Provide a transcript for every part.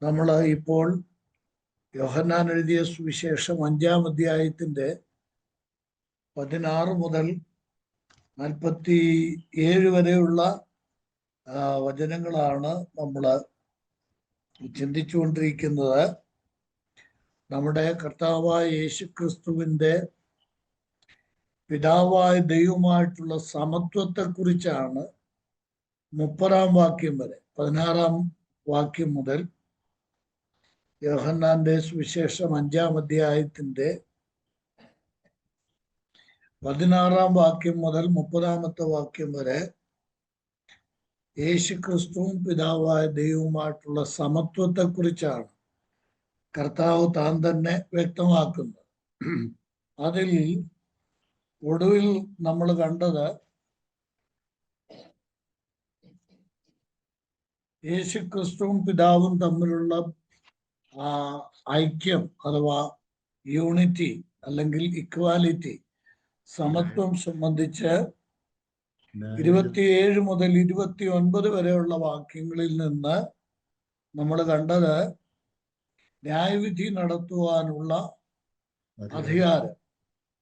നമ്മൾ ഇപ്പോൾ യോഹന്നാൻ എഴുതിയ സുവിശേഷം 5-ാം അധ്യായത്തിന്റെ 16 മുതൽ 47 വരെയുള്ള വചനങ്ങളാണ് നമ്മൾ ചിന്തിച്ചുകൊണ്ടിരിക്കുന്നത്. നമ്മുടെ കർത്താവായ യേശുക്രിസ്തുവിന്റെ പിതാവായ ദൈവമായിട്ടുള്ള സമത്വത്തെക്കുറിച്ചാണ് 30-ാം വാക്യം വരെ, 16-ാം വാക്യം മുതൽ യോഹന്നാന്റെ സുവിശേഷം 5-ാം അധ്യായത്തിന്റെ 16-ാം വാക്യം മുതൽ 30-ാമത്തെ വാക്യം വരെ യേശുക്രിസ്തുവും പിതാവായ ദൈവവുമായിട്ടുള്ള സമത്വത്തെക്കുറിച്ചാണ് കർത്താവ് താൻ തന്നെ വ്യക്തമാക്കുന്നത്. അതിൽ ഒടുവിൽ നമ്മൾ കണ്ടത് യേശുക്രിസ്തുവും പിതാവും തമ്മിലുള്ള ഐക്യം അഥവാ യൂണിറ്റി അല്ലെങ്കിൽ ഇക്വാലിറ്റി, സമത്വം സംബന്ധിച്ച് 27 മുതൽ 29 വരെയുള്ള വാക്യങ്ങളിൽ നിന്ന് നമ്മൾ കണ്ടത് ന്യായവിധി നടത്തുവാനുള്ള അധികാരം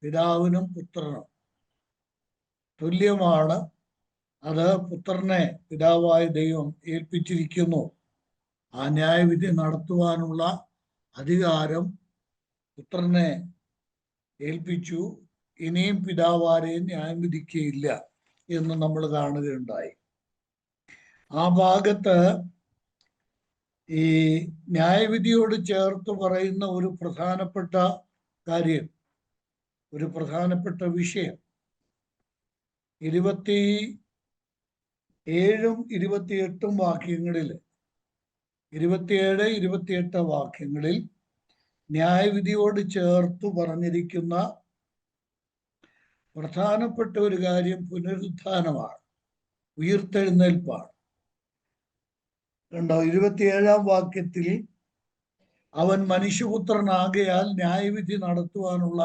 പിതാവിനും പുത്രനും തുല്യമാണ്. അത് പുത്രനെ പിതാവായ ദൈവം ഏൽപ്പിച്ചിരിക്കുന്നു. ആ ന്യായവിധി നടത്തുവാനുള്ള അധികാരം പുത്രനെ ഏൽപ്പിച്ചു. ഇനിയും പിതാവാരെയും ന്യായം വിധിക്കുകയില്ല എന്ന് നമ്മൾ കാണുകയുണ്ടായി. ആ ഭാഗത്ത് ഈ ന്യായവിധിയോട് ചേർത്ത് പറയുന്ന ഒരു പ്രധാനപ്പെട്ട കാര്യം, ഒരു പ്രധാനപ്പെട്ട വിഷയം 27-ഉം 28-ഉം വാക്യങ്ങളിൽ, 27, 28 വാക്യങ്ങളിൽ ന്യായവിധിയോട് ചേർത്ത് പറഞ്ഞിരിക്കുന്ന പ്രധാനപ്പെട്ട ഒരു കാര്യം പുനരുത്ഥാനമാണ്, ഉയിർത്തെഴുന്നേൽപ്പാണ്. കണ്ടോ, 27-ാം വാക്യത്തിൽ അവൻ മനുഷ്യപുത്രനാകയാൽ ന്യായവിധി നടത്തുവാനുള്ള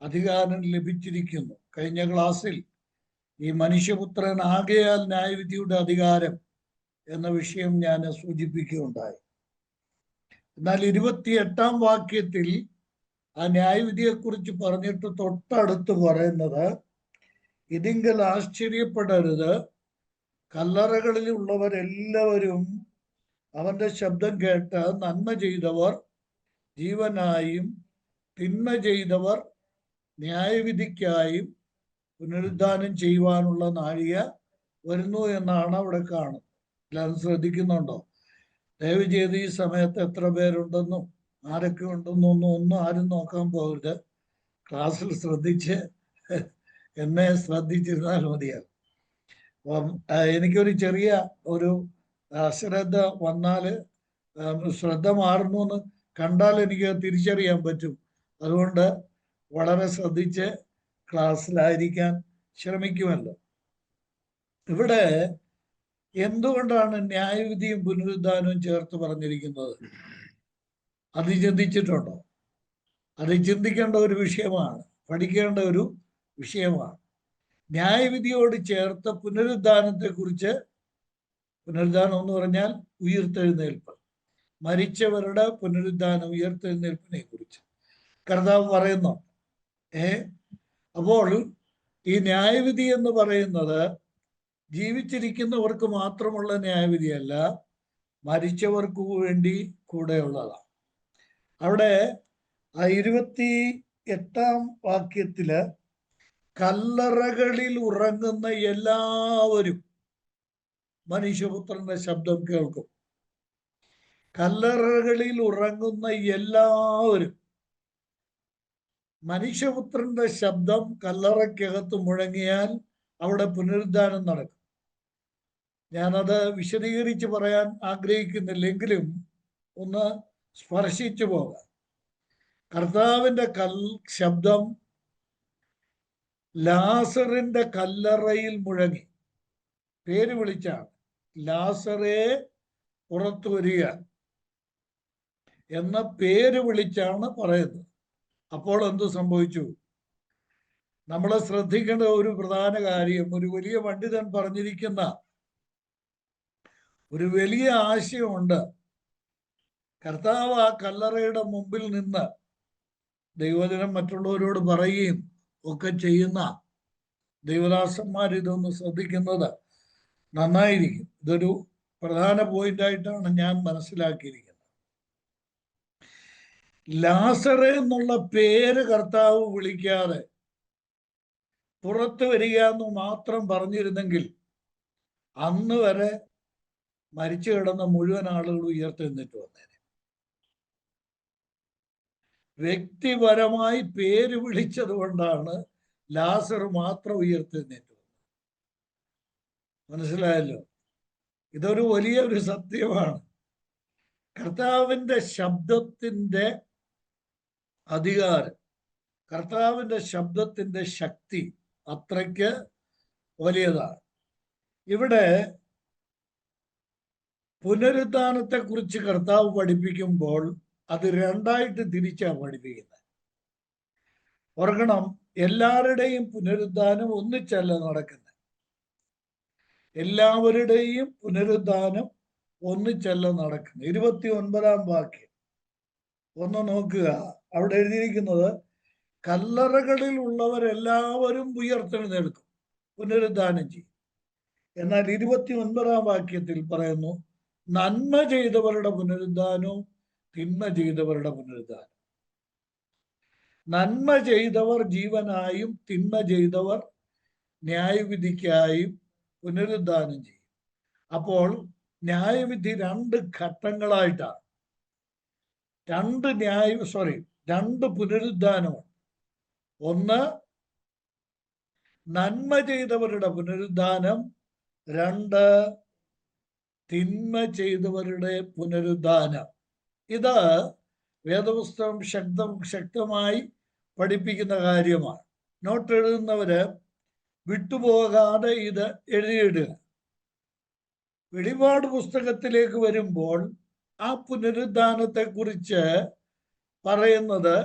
അധികാരം ലഭിച്ചിരിക്കുന്നു. കഴിഞ്ഞ ക്ലാസ്സിൽ ഈ മനുഷ്യപുത്രനാകയാൽ ന്യായവിധിയുടെ അധികാരം എന്ന വിഷയം ഞാൻ സൂചിപ്പിക്കുകയുണ്ടായി. എന്നാൽ 28-ാം വാക്യത്തിൽ ആ ന്യായവിധിയെക്കുറിച്ച് പറഞ്ഞിട്ട് തൊട്ടടുത്ത് പറയുന്നത്, ഇതിങ്കൽ ആശ്ചര്യപ്പെടരുത്, കല്ലറകളിൽ ഉള്ളവരെല്ലാവരും അവന്റെ ശബ്ദം കേട്ട് നന്മ ചെയ്തവർ ജീവനായും തിന്മ ചെയ്തവർ ന്യായവിധിക്കായും പുനരുദ്ധാനം ചെയ്യുവാനുള്ള നാഴിക വരുന്നു എന്നാണ് അവിടെ കാണുന്നത്. എല്ലാവരും ശ്രദ്ധിക്കുന്നുണ്ടോ? ദയവ് ചെയ്ത് ഈ സമയത്ത് എത്ര പേരുണ്ടെന്നും ആരൊക്കെ ഉണ്ടെന്നും ഒന്നും ആരും നോക്കാൻ പോകരുത്. ക്ലാസ്സിൽ ശ്രദ്ധിച്ച് എന്നെ ശ്രദ്ധിച്ചിരുന്നാൽ മതിയാകും. അപ്പം എനിക്കൊരു ചെറിയ ഒരു അശ്രദ്ധ വന്നാൽ, ശ്രദ്ധ മാറുന്നു എന്ന് കണ്ടാൽ എനിക്ക് തിരിച്ചറിയാൻ പറ്റും. അതുകൊണ്ട് വളരെ ശ്രദ്ധിച്ച് ക്ലാസ്സിലായിരിക്കാൻ ശ്രമിക്കുമല്ലോ. ഇവിടെ എന്തുകൊണ്ടാണ് ന്യായവിധിയും പുനരുദ്ധാനവും ചേർത്ത് പറഞ്ഞിരിക്കുന്നത്? അത് ചിന്തിച്ചിട്ടുണ്ടോ? അത് ചിന്തിക്കേണ്ട ഒരു വിഷയമാണ്, പഠിക്കേണ്ട ഒരു വിഷയമാണ്. ന്യായവിധിയോട് ചേർത്ത പുനരുദ്ധാനത്തെക്കുറിച്ച്, പുനരുദ്ധാനം എന്ന് പറഞ്ഞാൽ ഉയിർത്തെഴുന്നേൽപ്പ്, മരിച്ചവരുടെ പുനരുദ്ധാനം, ഉയിർത്തെഴുന്നേൽപ്പിനെ കുറിച്ച് കർത്താവ് പറയുന്നു. അപ്പോൾ ഈ ന്യായവിധി എന്ന് പറയുന്നത് ജീവിച്ചിരിക്കുന്നവർക്ക് മാത്രമുള്ള ന്യായവിധിയല്ല, മരിച്ചവർക്ക് വേണ്ടി കൂടെയുള്ളതാണ്. അവിടെ ആ 28-ാം വാക്യത്തില് കല്ലറകളിൽ ഉറങ്ങുന്ന എല്ലാവരും മനുഷ്യപുത്രന്റെ ശബ്ദം കേൾക്കും. കല്ലറകളിൽ ഉറങ്ങുന്ന എല്ലാവരും, മനുഷ്യപുത്രന്റെ ശബ്ദം കല്ലറയ്ക്കകത്ത് മുഴങ്ങിയാൽ അവിടെ പുനരുദ്ധാനം നടക്കും. ഞാനത് വിശദീകരിച്ച് പറയാൻ ആഗ്രഹിക്കുന്നില്ലെങ്കിലും ഒന്ന് സ്പർശിച്ചു പോകാം. കർത്താവിന്റെ ശബ്ദം ലാസറിന്റെ കല്ലറയിൽ മുഴങ്ങി, പേര് വിളിച്ചാണ്, ലാസറേ പുറത്തു വരിക എന്ന പേര് വിളിച്ചാണ് പറയുന്നത്. അപ്പോൾ എന്ത് സംഭവിച്ചു? നമ്മൾ ശ്രദ്ധിക്കേണ്ട ഒരു പ്രധാന കാര്യം, ഒരു വലിയ പണ്ഡിതൻ പറഞ്ഞിരിക്കുന്ന ഒരു വലിയ ആശയമുണ്ട്. കർത്താവ് ആ കല്ലറയുടെ മുമ്പിൽ നിന്ന് ദൈവജനം മറ്റുള്ളവരോട് പറയുകയും ഒക്കെ ചെയ്യുന്ന ദൈവദാസന്മാർ ഇതൊന്ന് ശ്രദ്ധിക്കുന്നത് നന്നായിരിക്കും. ഇതൊരു പ്രധാന പോയിന്റായിട്ടാണ് ഞാൻ മനസ്സിലാക്കിയിരിക്കുന്നത്. ലാസറ് എന്നുള്ള പേര് കർത്താവ് വിളിക്കാതെ പുറത്തു വരിക എന്ന് മാത്രം പറഞ്ഞിരുന്നെങ്കിൽ അന്ന് വരെ മരിച്ചു കിടന്ന മുഴുവൻ ആളുകളും ഉയർത്തെഴുന്നേറ്റ് വന്നേനെ. വ്യക്തിപരമായി പേര് വിളിച്ചത് കൊണ്ടാണ് ലാസർ മാത്രം ഉയർത്തെഴുന്നേറ്റ് വന്നത്. മനസ്സിലായല്ലോ? ഇതൊരു വലിയൊരു സത്യമാണ്. കർത്താവിൻ്റെ ശബ്ദത്തിൻ്റെ അധികാരം, കർത്താവിൻ്റെ ശബ്ദത്തിൻ്റെ ശക്തി അത്രയ്ക്ക് വലിയതാണ്. ഇവിടെ പുനരുദ്ധാനത്തെക്കുറിച്ച് കർത്താവ് പഠിപ്പിക്കുമ്പോൾ അത് രണ്ടായിട്ട് തിരിച്ചാണ് പഠിപ്പിക്കുന്നത്. ഓർക്കണം, എല്ലാവരുടെയും പുനരുദ്ധാനം ഒന്നിച്ചല്ല നടക്കുന്നത്. എല്ലാവരുടെയും പുനരുദ്ധാനം ഒന്നിച്ചല്ല നടക്കുന്നത്. 29-ാം വാക്യം ഒന്ന് നോക്കുക. അവിടെ എഴുതിയിരിക്കുന്നത് കല്ലറകളിൽ ഉള്ളവരെല്ലാവരും ഉയർത്തെഴുന്നേൽക്കും, പുനരുദ്ധാനം ചെയ്യും. എന്നാൽ 29-ാം വാക്യത്തിൽ പറയുന്നു, നന്മ ചെയ്തവരുടെ പുനരുദ്ധാനവും തിന്മ ചെയ്തവരുടെ പുനരുദ്ധാനം. നന്മ ചെയ്തവർ ജീവനായും തിന്മ ചെയ്തവർ ന്യായവിധിക്കായും പുനരുദ്ധാനം ചെയ്യും. അപ്പോൾ ന്യായവിധി രണ്ട് ഘട്ടങ്ങളായിട്ടാണ്. രണ്ട് പുനരുദ്ധാനമാണ്. ഒന്ന് നന്മ ചെയ്തവരുടെ പുനരുദ്ധാനം, രണ്ട് തിന്മ ചെയ്തവരുടെ പുനരുദ്ധാനം. ഇത് വേദപുസ്തകം ശക്തമായി പഠിപ്പിക്കുന്ന കാര്യമാണ്. നോട്ട് എഴുതുന്നവര് വിട്ടുപോകാതെ ഇത് എഴുതിയിടുക. വെളിപാട് പുസ്തകത്തിലേക്ക് വരുമ്പോൾ ആ പുനരുദ്ധാനത്തെക്കുറിച്ച് പറയുന്നത്,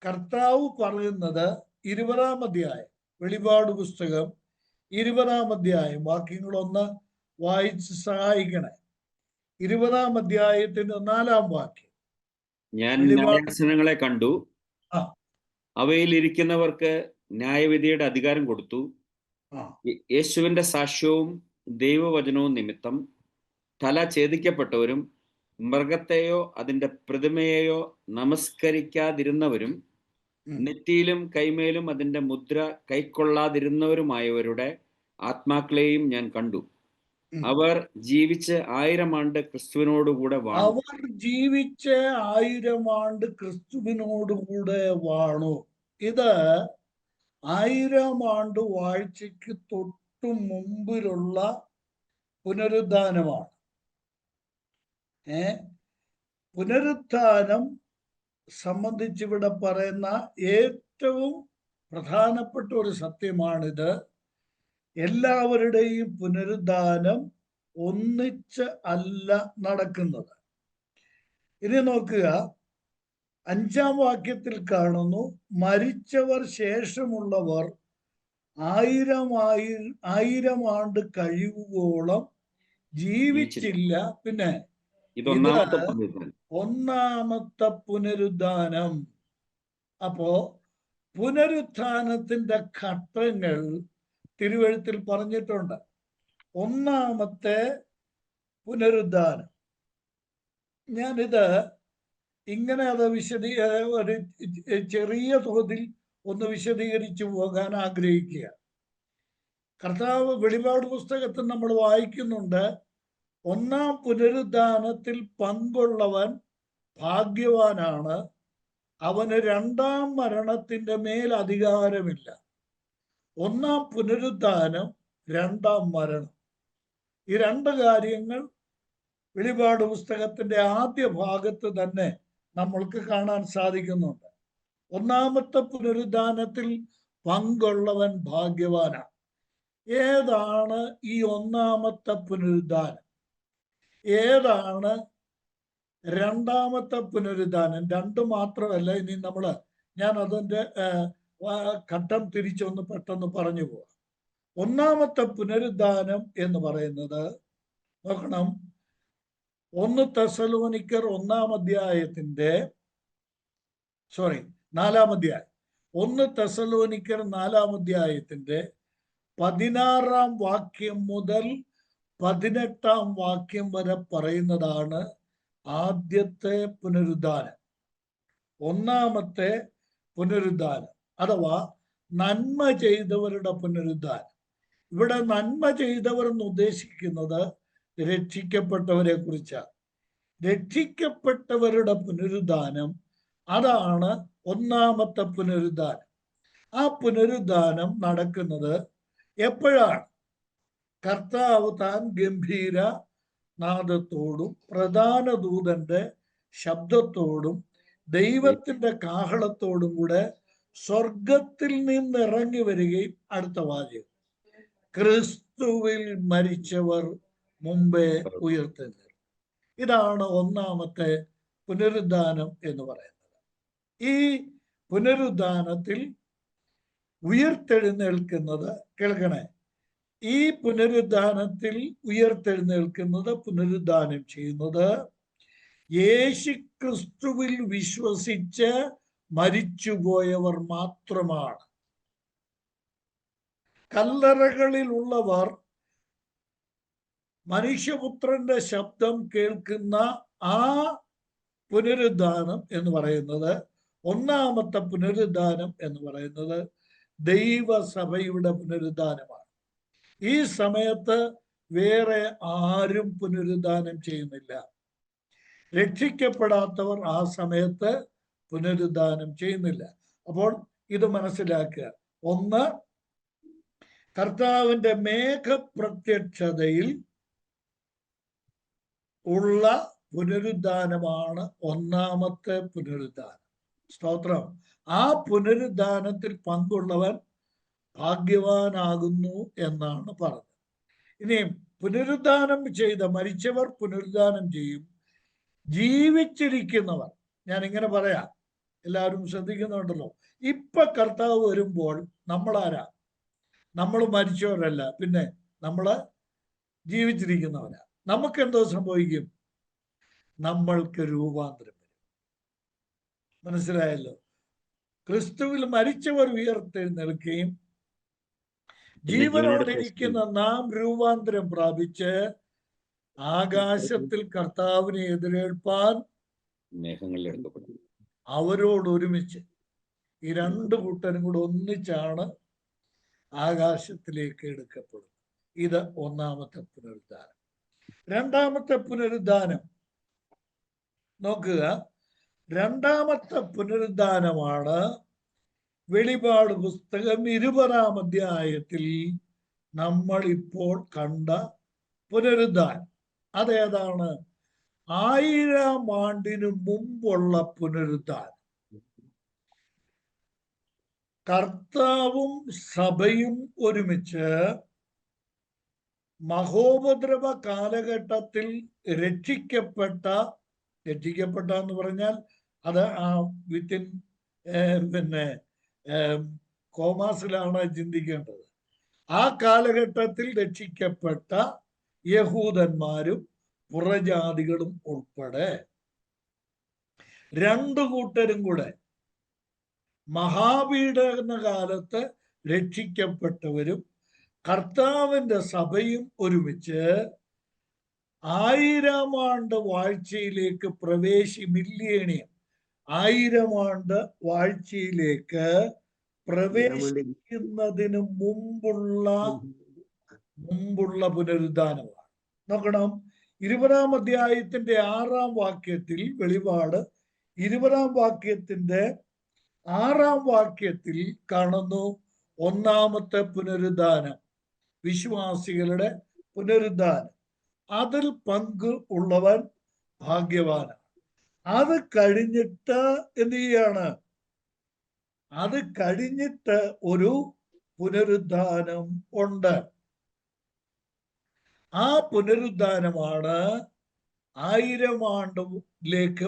കർത്താവ് പറയുന്നത് 20-ാം അധ്യായം, വെളിപാട് പുസ്തകം 20-ാം അധ്യായം വാക്യങ്ങളൊന്ന് വായിച്ച് സഹായിക്കണേ. 20-ാം അധ്യായത്തിന്റെ 4-ാം വാക്യം. ഞാൻ ന്യായാസനങ്ങളെ കണ്ടു, അവയിൽ ഇരിക്കുന്നവർക്ക് ന്യായവിധിയുടെ അധികാരം കൊടുത്തു. യേശുവിന്റെ സാക്ഷ്യവും ദൈവവചനവും നിമിത്തം തല ഛേദിക്കപ്പെട്ടവരും മൃഗത്തെയോ അതിന്റെ പ്രതിമയെയോ നമസ്കരിക്കാതിരുന്നവരും നെറ്റിയിലും കൈമേലും അതിന്റെ മുദ്ര കൈക്കൊള്ളാതിരുന്നവരുമായവരുടെ ആത്മാക്കളെയും ഞാൻ കണ്ടു. അവർ ജീവിച്ച് 1000 ആണ്ട് ക്രിസ്തുവിനോടുകൂടെ വാണു. അവർ ജീവിച്ച് 1000 ആണ്ട് ക്രിസ്തുവിനോടുകൂടെ വാണു. ഇത് 1000 ആണ്ട് വാഴ്ചയ്ക്ക് തൊട്ടു മുമ്പിലുള്ള പുനരുദ്ധാനമാണ്. പുനരുദ്ധാനം സംബന്ധിച്ചിവിടെ പറയുന്ന ഏറ്റവും പ്രധാനപ്പെട്ട ഒരു സത്യമാണിത്. എല്ലാവരുടെയും പുനരുദ്ധാനം ഒന്നിച്ച് അല്ല നടക്കുന്നത്. ഇനി നോക്കുക, 5-ാം വാക്യത്തിൽ കാണുന്നു, മരിച്ചവർ ശേഷമുള്ളവർ 1000 ആണ്ട് കഴിയുവോളം ജീവിച്ചില്ല. പിന്നെ ഇത് ഒന്നാമത്തെ പുനരുദ്ധാനം. അപ്പോ പുനരുത്ഥാനത്തിന്റെ ഘട്ടങ്ങൾ തിരുവെഴുത്തിൽ പറഞ്ഞിട്ടുണ്ട്. ഒന്നാമത്തെ പുനരുദ്ധാനം, ഞാനിത് ഇങ്ങനെ അത് ഒരു ചെറിയ തോതിൽ ഒന്ന് വിശദീകരിച്ചു പോകാൻ ആഗ്രഹിക്കുക. കർത്താവ് വെളിപാട് പുസ്തകത്തിൽ നമ്മൾ വായിക്കുന്നുണ്ട്, ഒന്നാം പുനരുദ്ധാനത്തിൽ പങ്കുള്ളവൻ ഭാഗ്യവാനാണ്, അവന് രണ്ടാം മരണത്തിന്റെ മേൽ അധികാരമില്ല. ഒന്നാം പുനരുദ്ധാനം, രണ്ടാം മരണം, ഈ രണ്ട് കാര്യങ്ങൾ വെളിപാട് പുസ്തകത്തിന്റെ ആദ്യ ഭാഗത്ത് തന്നെ നമ്മൾക്ക് കാണാൻ സാധിക്കുന്നുണ്ട്. ഒന്നാമത്തെ പുനരുദ്ധാനത്തിൽ പങ്കുള്ളവൻ ഭാഗ്യവാനാണ്. ഏതാണ് ഈ ഒന്നാമത്തെ പുനരുദ്ധാനം? ഏതാണ് രണ്ടാമത്തെ പുനരുദ്ധാനം? രണ്ട് മാത്രമല്ല. ഇനി ഞാൻ അതിൻ്റെ ഘട്ടം തിരിച്ചൊന്ന് പെട്ടെന്ന് പറഞ്ഞു പോവാം. ഒന്നാമത്തെ പുനരുദ്ധാനം എന്ന് പറയുന്നത്, നോക്കണം, 1 തെസ്സലോനിക്കർ 4 അധ്യായം 1 തെസ്സലോനിക്കർ 4 അധ്യായത്തിന്റെ 16 വാക്യം മുതൽ 18 വാക്യം വരെ പറയുന്നതാണ് ആദ്യത്തെ പുനരുദ്ധാനം, ഒന്നാമത്തെ പുനരുദ്ധാനം, അഥവാ നന്മ ചെയ്തവരുടെ പുനരുദ്ധാനം. ഇവിടെ നന്മ ചെയ്തവർ എന്ന് ഉദ്ദേശിക്കുന്നത് രക്ഷിക്കപ്പെട്ടവരെ കുറിച്ചാണ്. രക്ഷിക്കപ്പെട്ടവരുടെ പുനരുദ്ധാനം, അതാണ് ഒന്നാമത്തെ പുനരുദ്ധാനം. ആ പുനരുദ്ധാനം നടക്കുന്നത് എപ്പോഴാണ്? കർത്താവ് താൻ ഗംഭീര നാദത്തോടും പ്രധാന ദൂതന്റെ ശബ്ദത്തോടും ദൈവത്തിന്റെ കാഹളത്തോടും കൂടെ സ്വർഗത്തിൽ നിന്ന് ഇറങ്ങി വരികയും, അടുത്ത വാചകം, ക്രിസ്തുവിൽ മരിച്ചവർ മുമ്പേ ഉയർത്തെഴുന്നേൽക്കും. ഇതാണ് ഒന്നാമത്തെ പുനരുദ്ധാനം എന്ന് പറയുന്നത്. ഈ പുനരുദ്ധാനത്തിൽ ഉയർത്തെഴുന്നേൽക്കുന്നത്, കേൾക്കണേ, ഈ പുനരുദ്ധാനത്തിൽ ഉയർത്തെഴുന്നേൽക്കുന്നത്, പുനരുദ്ധാനം ചെയ്യുന്നത് യേശുക്രിസ്തുവിൽ വിശ്വസിച്ച് മരിച്ചുപോയവർ മാത്രമാണ്. കല്ലറകളിലുള്ളവർ മനുഷ്യപുത്രന്റെ ശബ്ദം കേൾക്കുന്ന ആ പുനരുദ്ധാനം എന്ന് പറയുന്നത്, ഒന്നാമത്തെ പുനരുദ്ധാനം എന്ന് പറയുന്നത് ദൈവസഭയുടെ പുനരുദ്ധാനമാണ്. ഈ സമയത്ത് വേറെ ആരും പുനരുദ്ധാനം ചെയ്യുന്നില്ല. രക്ഷിക്കപ്പെടാത്തവർ ആ സമയത്ത് പുനരുദ്ധാനം ചെയ്യുന്നില്ല. അപ്പോൾ ഇത് മനസ്സിലാക്കുക. ഒന്ന്, കർത്താവിന്റെ മേഘപ്രത്യക്ഷതയിൽ ഉള്ള പുനരുദ്ധാനമാണ് ഒന്നാമത്തെ പുനരുദ്ധാനം. സ്തോത്രം. ആ പുനരുദ്ധാനത്തിൽ പങ്കുള്ളവൻ ഭാഗ്യവാനാകുന്നു എന്നാണ് പറഞ്ഞത്. ഇനിയും പുനരുദ്ധാനം ചെയ്ത മരിച്ചവർ പുനരുദ്ധാനം ചെയ്യും. ജീവിച്ചിരിക്കുന്നവർ, ഞാൻ ഇങ്ങനെ പറയാം, എല്ലാവരും ശ്രദ്ധിക്കുന്നുണ്ടല്ലോ. ഇപ്പൊ കർത്താവ് വരുമ്പോൾ നമ്മളാരാ? നമ്മൾ മരിച്ചവരല്ല, പിന്നെ നമ്മള് ജീവിച്ചിരിക്കുന്നവരാ. നമുക്ക് എന്തോ സംഭവിക്കും? നമ്മൾക്ക് രൂപാന്തരം വരും. മനസ്സിലായല്ലോ? ക്രിസ്തുവിൽ മരിച്ചവർ ഉയർത്തെഴുന്നേൽക്കുകയും ജീവനോടിരിക്കുന്ന നാം രൂപാന്തരം പ്രാപിച്ച് ആകാശത്തിൽ കർത്താവിനെ എതിരേൽപ്പാൻ അവരോടൊരുമിച്ച്, ഈ രണ്ടു കൂട്ടരും കൂടെ ഒന്നിച്ചാണ് ആകാശത്തിലേക്ക് എടുക്കപ്പെടുന്നത്. ഇത് ഒന്നാമത്തെ പുനരുദ്ധാനം. രണ്ടാമത്തെ പുനരുദ്ധാനം നോക്കുക. രണ്ടാമത്തെ പുനരുദ്ധാനമാണ് വെളിപാട് പുസ്തകം 20 അധ്യായത്തിൽ നമ്മൾ ഇപ്പോൾ കണ്ട പുനരുദ്ധാനം. അതേതാണ്? 1000 ആണ്ടിനു മുമ്പുള്ള പുനരുദ്ധാനം. കർത്താവും സഭയും ഒരുമിച്ച് മഹോപദ്രവ കാലഘട്ടത്തിൽ രക്ഷിക്കപ്പെട്ട എന്ന് പറഞ്ഞാൽ അത് വിത്തിൻ കോമാസിലാണ് ചിന്തിക്കേണ്ടത്. ആ കാലഘട്ടത്തിൽ രക്ഷിക്കപ്പെട്ട യഹൂദന്മാരും പുറജാതികളും ഉൾപ്പെടെ രണ്ടു കൂട്ടരും കൂടെ മഹാപീഡന കാലത്ത് രക്ഷിക്കപ്പെട്ടവരും കർത്താവിന്റെ സഭയും ഒരുമിച്ച് 1000 ആണ്ട് വാഴ്ചയിലേക്ക് മില്ലേനിയം 1000 ആണ്ട് വാഴ്ചയിലേക്ക് പ്രവേശിക്കുന്നതിന് മുമ്പുള്ള പുനരുദ്ധാനമാണ്. നോക്കണം, 20 അധ്യായത്തിന്റെ 6 വാക്യത്തിൽ, വെളിപാട് 20 വാക്യത്തിന്റെ 6 വാക്യത്തിൽ കാണുന്നു ഒന്നാമത്തെ പുനരുദ്ധാനം, വിശ്വാസികളുടെ പുനരുദ്ധാനം. അതിൽ പങ്ക് ഉള്ളവൻ ഭാഗ്യവാനാണ്. അത് കഴിഞ്ഞിട്ട് എന്ത് ചെയ്യാണ്? അത് കഴിഞ്ഞിട്ട് ഒരു പുനരുദ്ധാനം ഉണ്ട്. ആ പുനരുദ്ധാനമാണ് 1000 ആണ്ടിലേക്ക്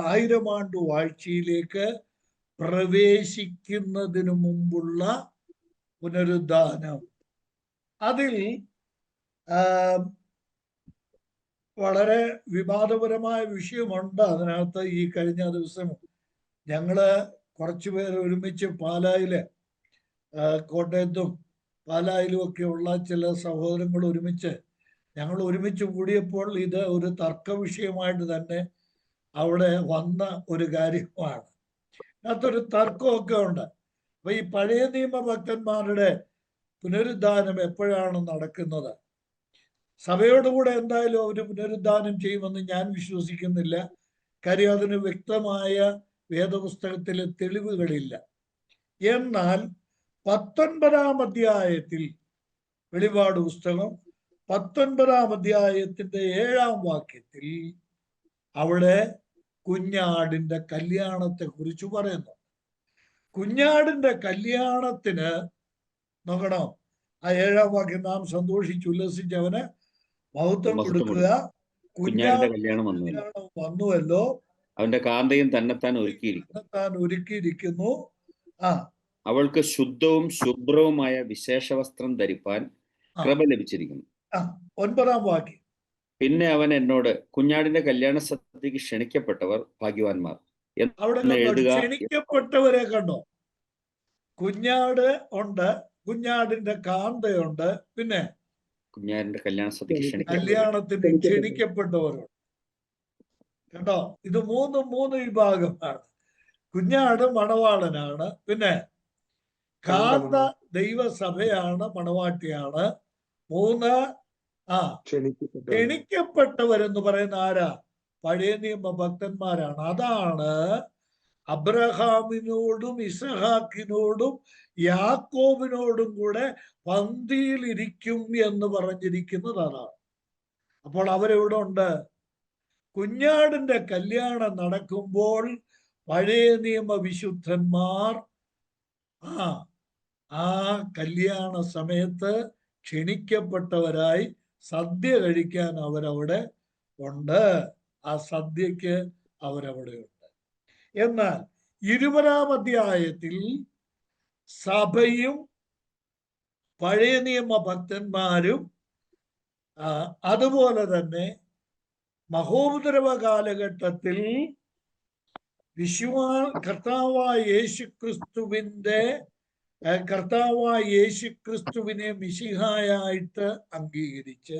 1000 ആണ്ട് വാഴ്ചയിലേക്ക് പ്രവേശിക്കുന്നതിന് മുമ്പുള്ള പുനരുദ്ധാനം. അതിൽ വളരെ വിവാദപരമായ വിഷയമുണ്ട് അതിനകത്ത്. ഈ കഴിഞ്ഞ ദിവസം ഞങ്ങള് കുറച്ചുപേർ ഒരുമിച്ച് പാലായില്, കോട്ടയത്തും പാലായിലും ഒക്കെ ഉള്ള ചില സഹോദരങ്ങൾ ഒരുമിച്ച് ഞങ്ങൾ ഒരുമിച്ച് കൂടിയപ്പോൾ ഇത് ഒരു തർക്ക വിഷയമായിട്ട് തന്നെ അവിടെ വന്ന ഒരു കാര്യമാണ്. അതിനകത്തൊരു തർക്കമൊക്കെ ഉണ്ട്. അപ്പൊ ഈ പഴയ നിയമ ഭക്തന്മാരുടെ പുനരുദ്ധാനം എപ്പോഴാണ് നടക്കുന്നത്? സഭയോടുകൂടെ എന്തായാലും അവർ പുനരുദ്ധാനം ചെയ്യുമെന്ന് ഞാൻ വിശ്വസിക്കുന്നില്ല. കാര്യം അതിന് വ്യക്തമായ വേദപുസ്തകത്തിലെ തെളിവുകളില്ല. എന്നാൽ 19-ാം അധ്യായത്തിൽ, വെളിപാട് പുസ്തകം 19-ാം അധ്യായത്തിന്റെ 7-ാം വാക്യത്തിൽ അവിടെ കുഞ്ഞാടിന്റെ കല്യാണത്തെ കുറിച്ച് പറയുന്നു. കുഞ്ഞാടിന്റെ കല്യാണത്തിന് നോക്കണം, ആ 7-ാം വാക്യം, നാം സന്തോഷിച്ച് ഉല്ലസിച്ച് അവന് മഹത്വം കൊടുക്കുക, കുഞ്ഞാടിന്റെ കല്യാണം വന്നുവല്ലോ, അവന്റെ കാന്തയും തന്നെത്താൻ ഒരുക്കിയിരിക്കുന്നു. അവൾക്ക് ശുദ്ധവും ശുഭ്രവുമായ വിശേഷ വസ്ത്രം ധരിപ്പാൻ കൃപ ലഭിച്ചിരിക്കുന്നു. 9-ാം വാക്യം, പിന്നെ അവൻ എന്നോട്, കുഞ്ഞാടിന്റെ കല്യാണ സദ്യക്ക് ക്ഷണിക്കപ്പെട്ടവർ ഭാഗ്യവാന്മാർ. അവിടെ ക്ഷണിക്കപ്പെട്ടവരെ കണ്ടോ? കുഞ്ഞാട് ഉണ്ട്, കുഞ്ഞാടിന്റെ കാന്തയുണ്ട്, പിന്നെ കുഞ്ഞാടിന്റെ കല്യാണ സദ്യക്ക് കല്യാണത്തിന് ക്ഷണിക്കപ്പെട്ടവരുണ്ട്. കണ്ടോ? ഇത് മൂന്ന് വിഭാഗമാണ്. കുഞ്ഞാട് മണവാളനാണ്, പിന്നെ കാന്ത ദൈവസഭയാണ്, മണവാട്ടിയാണ്. 3 ക്ഷണിക്കപ്പെട്ടവരെന്ന് പറയുന്ന ആരാ? പഴയ നിയമ ഭക്തന്മാരാണ്. അതാണ് അബ്രഹാമിനോടും ഇസഹാക്കിനോടും യാക്കോബിനോടും കൂടെ പന്തിയിൽ ഇരിക്കും എന്ന് പറഞ്ഞിരിക്കുന്നത് അതാണ്. അപ്പോൾ അവരെവിടെ ഉണ്ട്? കുഞ്ഞാടിന്റെ കല്യാണം നടക്കുമ്പോൾ പഴയ നിയമ വിശുദ്ധന്മാർ ആ കല്യാണ സമയത്ത് ക്ഷണിക്കപ്പെട്ടവരായി സദ്യ കഴിക്കാൻ അവരവിടെ ഉണ്ട്. ആ സദ്യക്ക് അവരവിടെ ഉണ്ട്. എന്നാൽ 20-ാം അധ്യായത്തിൽ സഭയും പഴയ നിയമ ഭക്തന്മാരും അതുപോലെ തന്നെ മഹോപദ്രവ കാലഘട്ടത്തിൽ കർത്താവായ യേശുക്രിസ്തുവിനെ മിശിഹായായിട്ട് അംഗീകരിച്ച്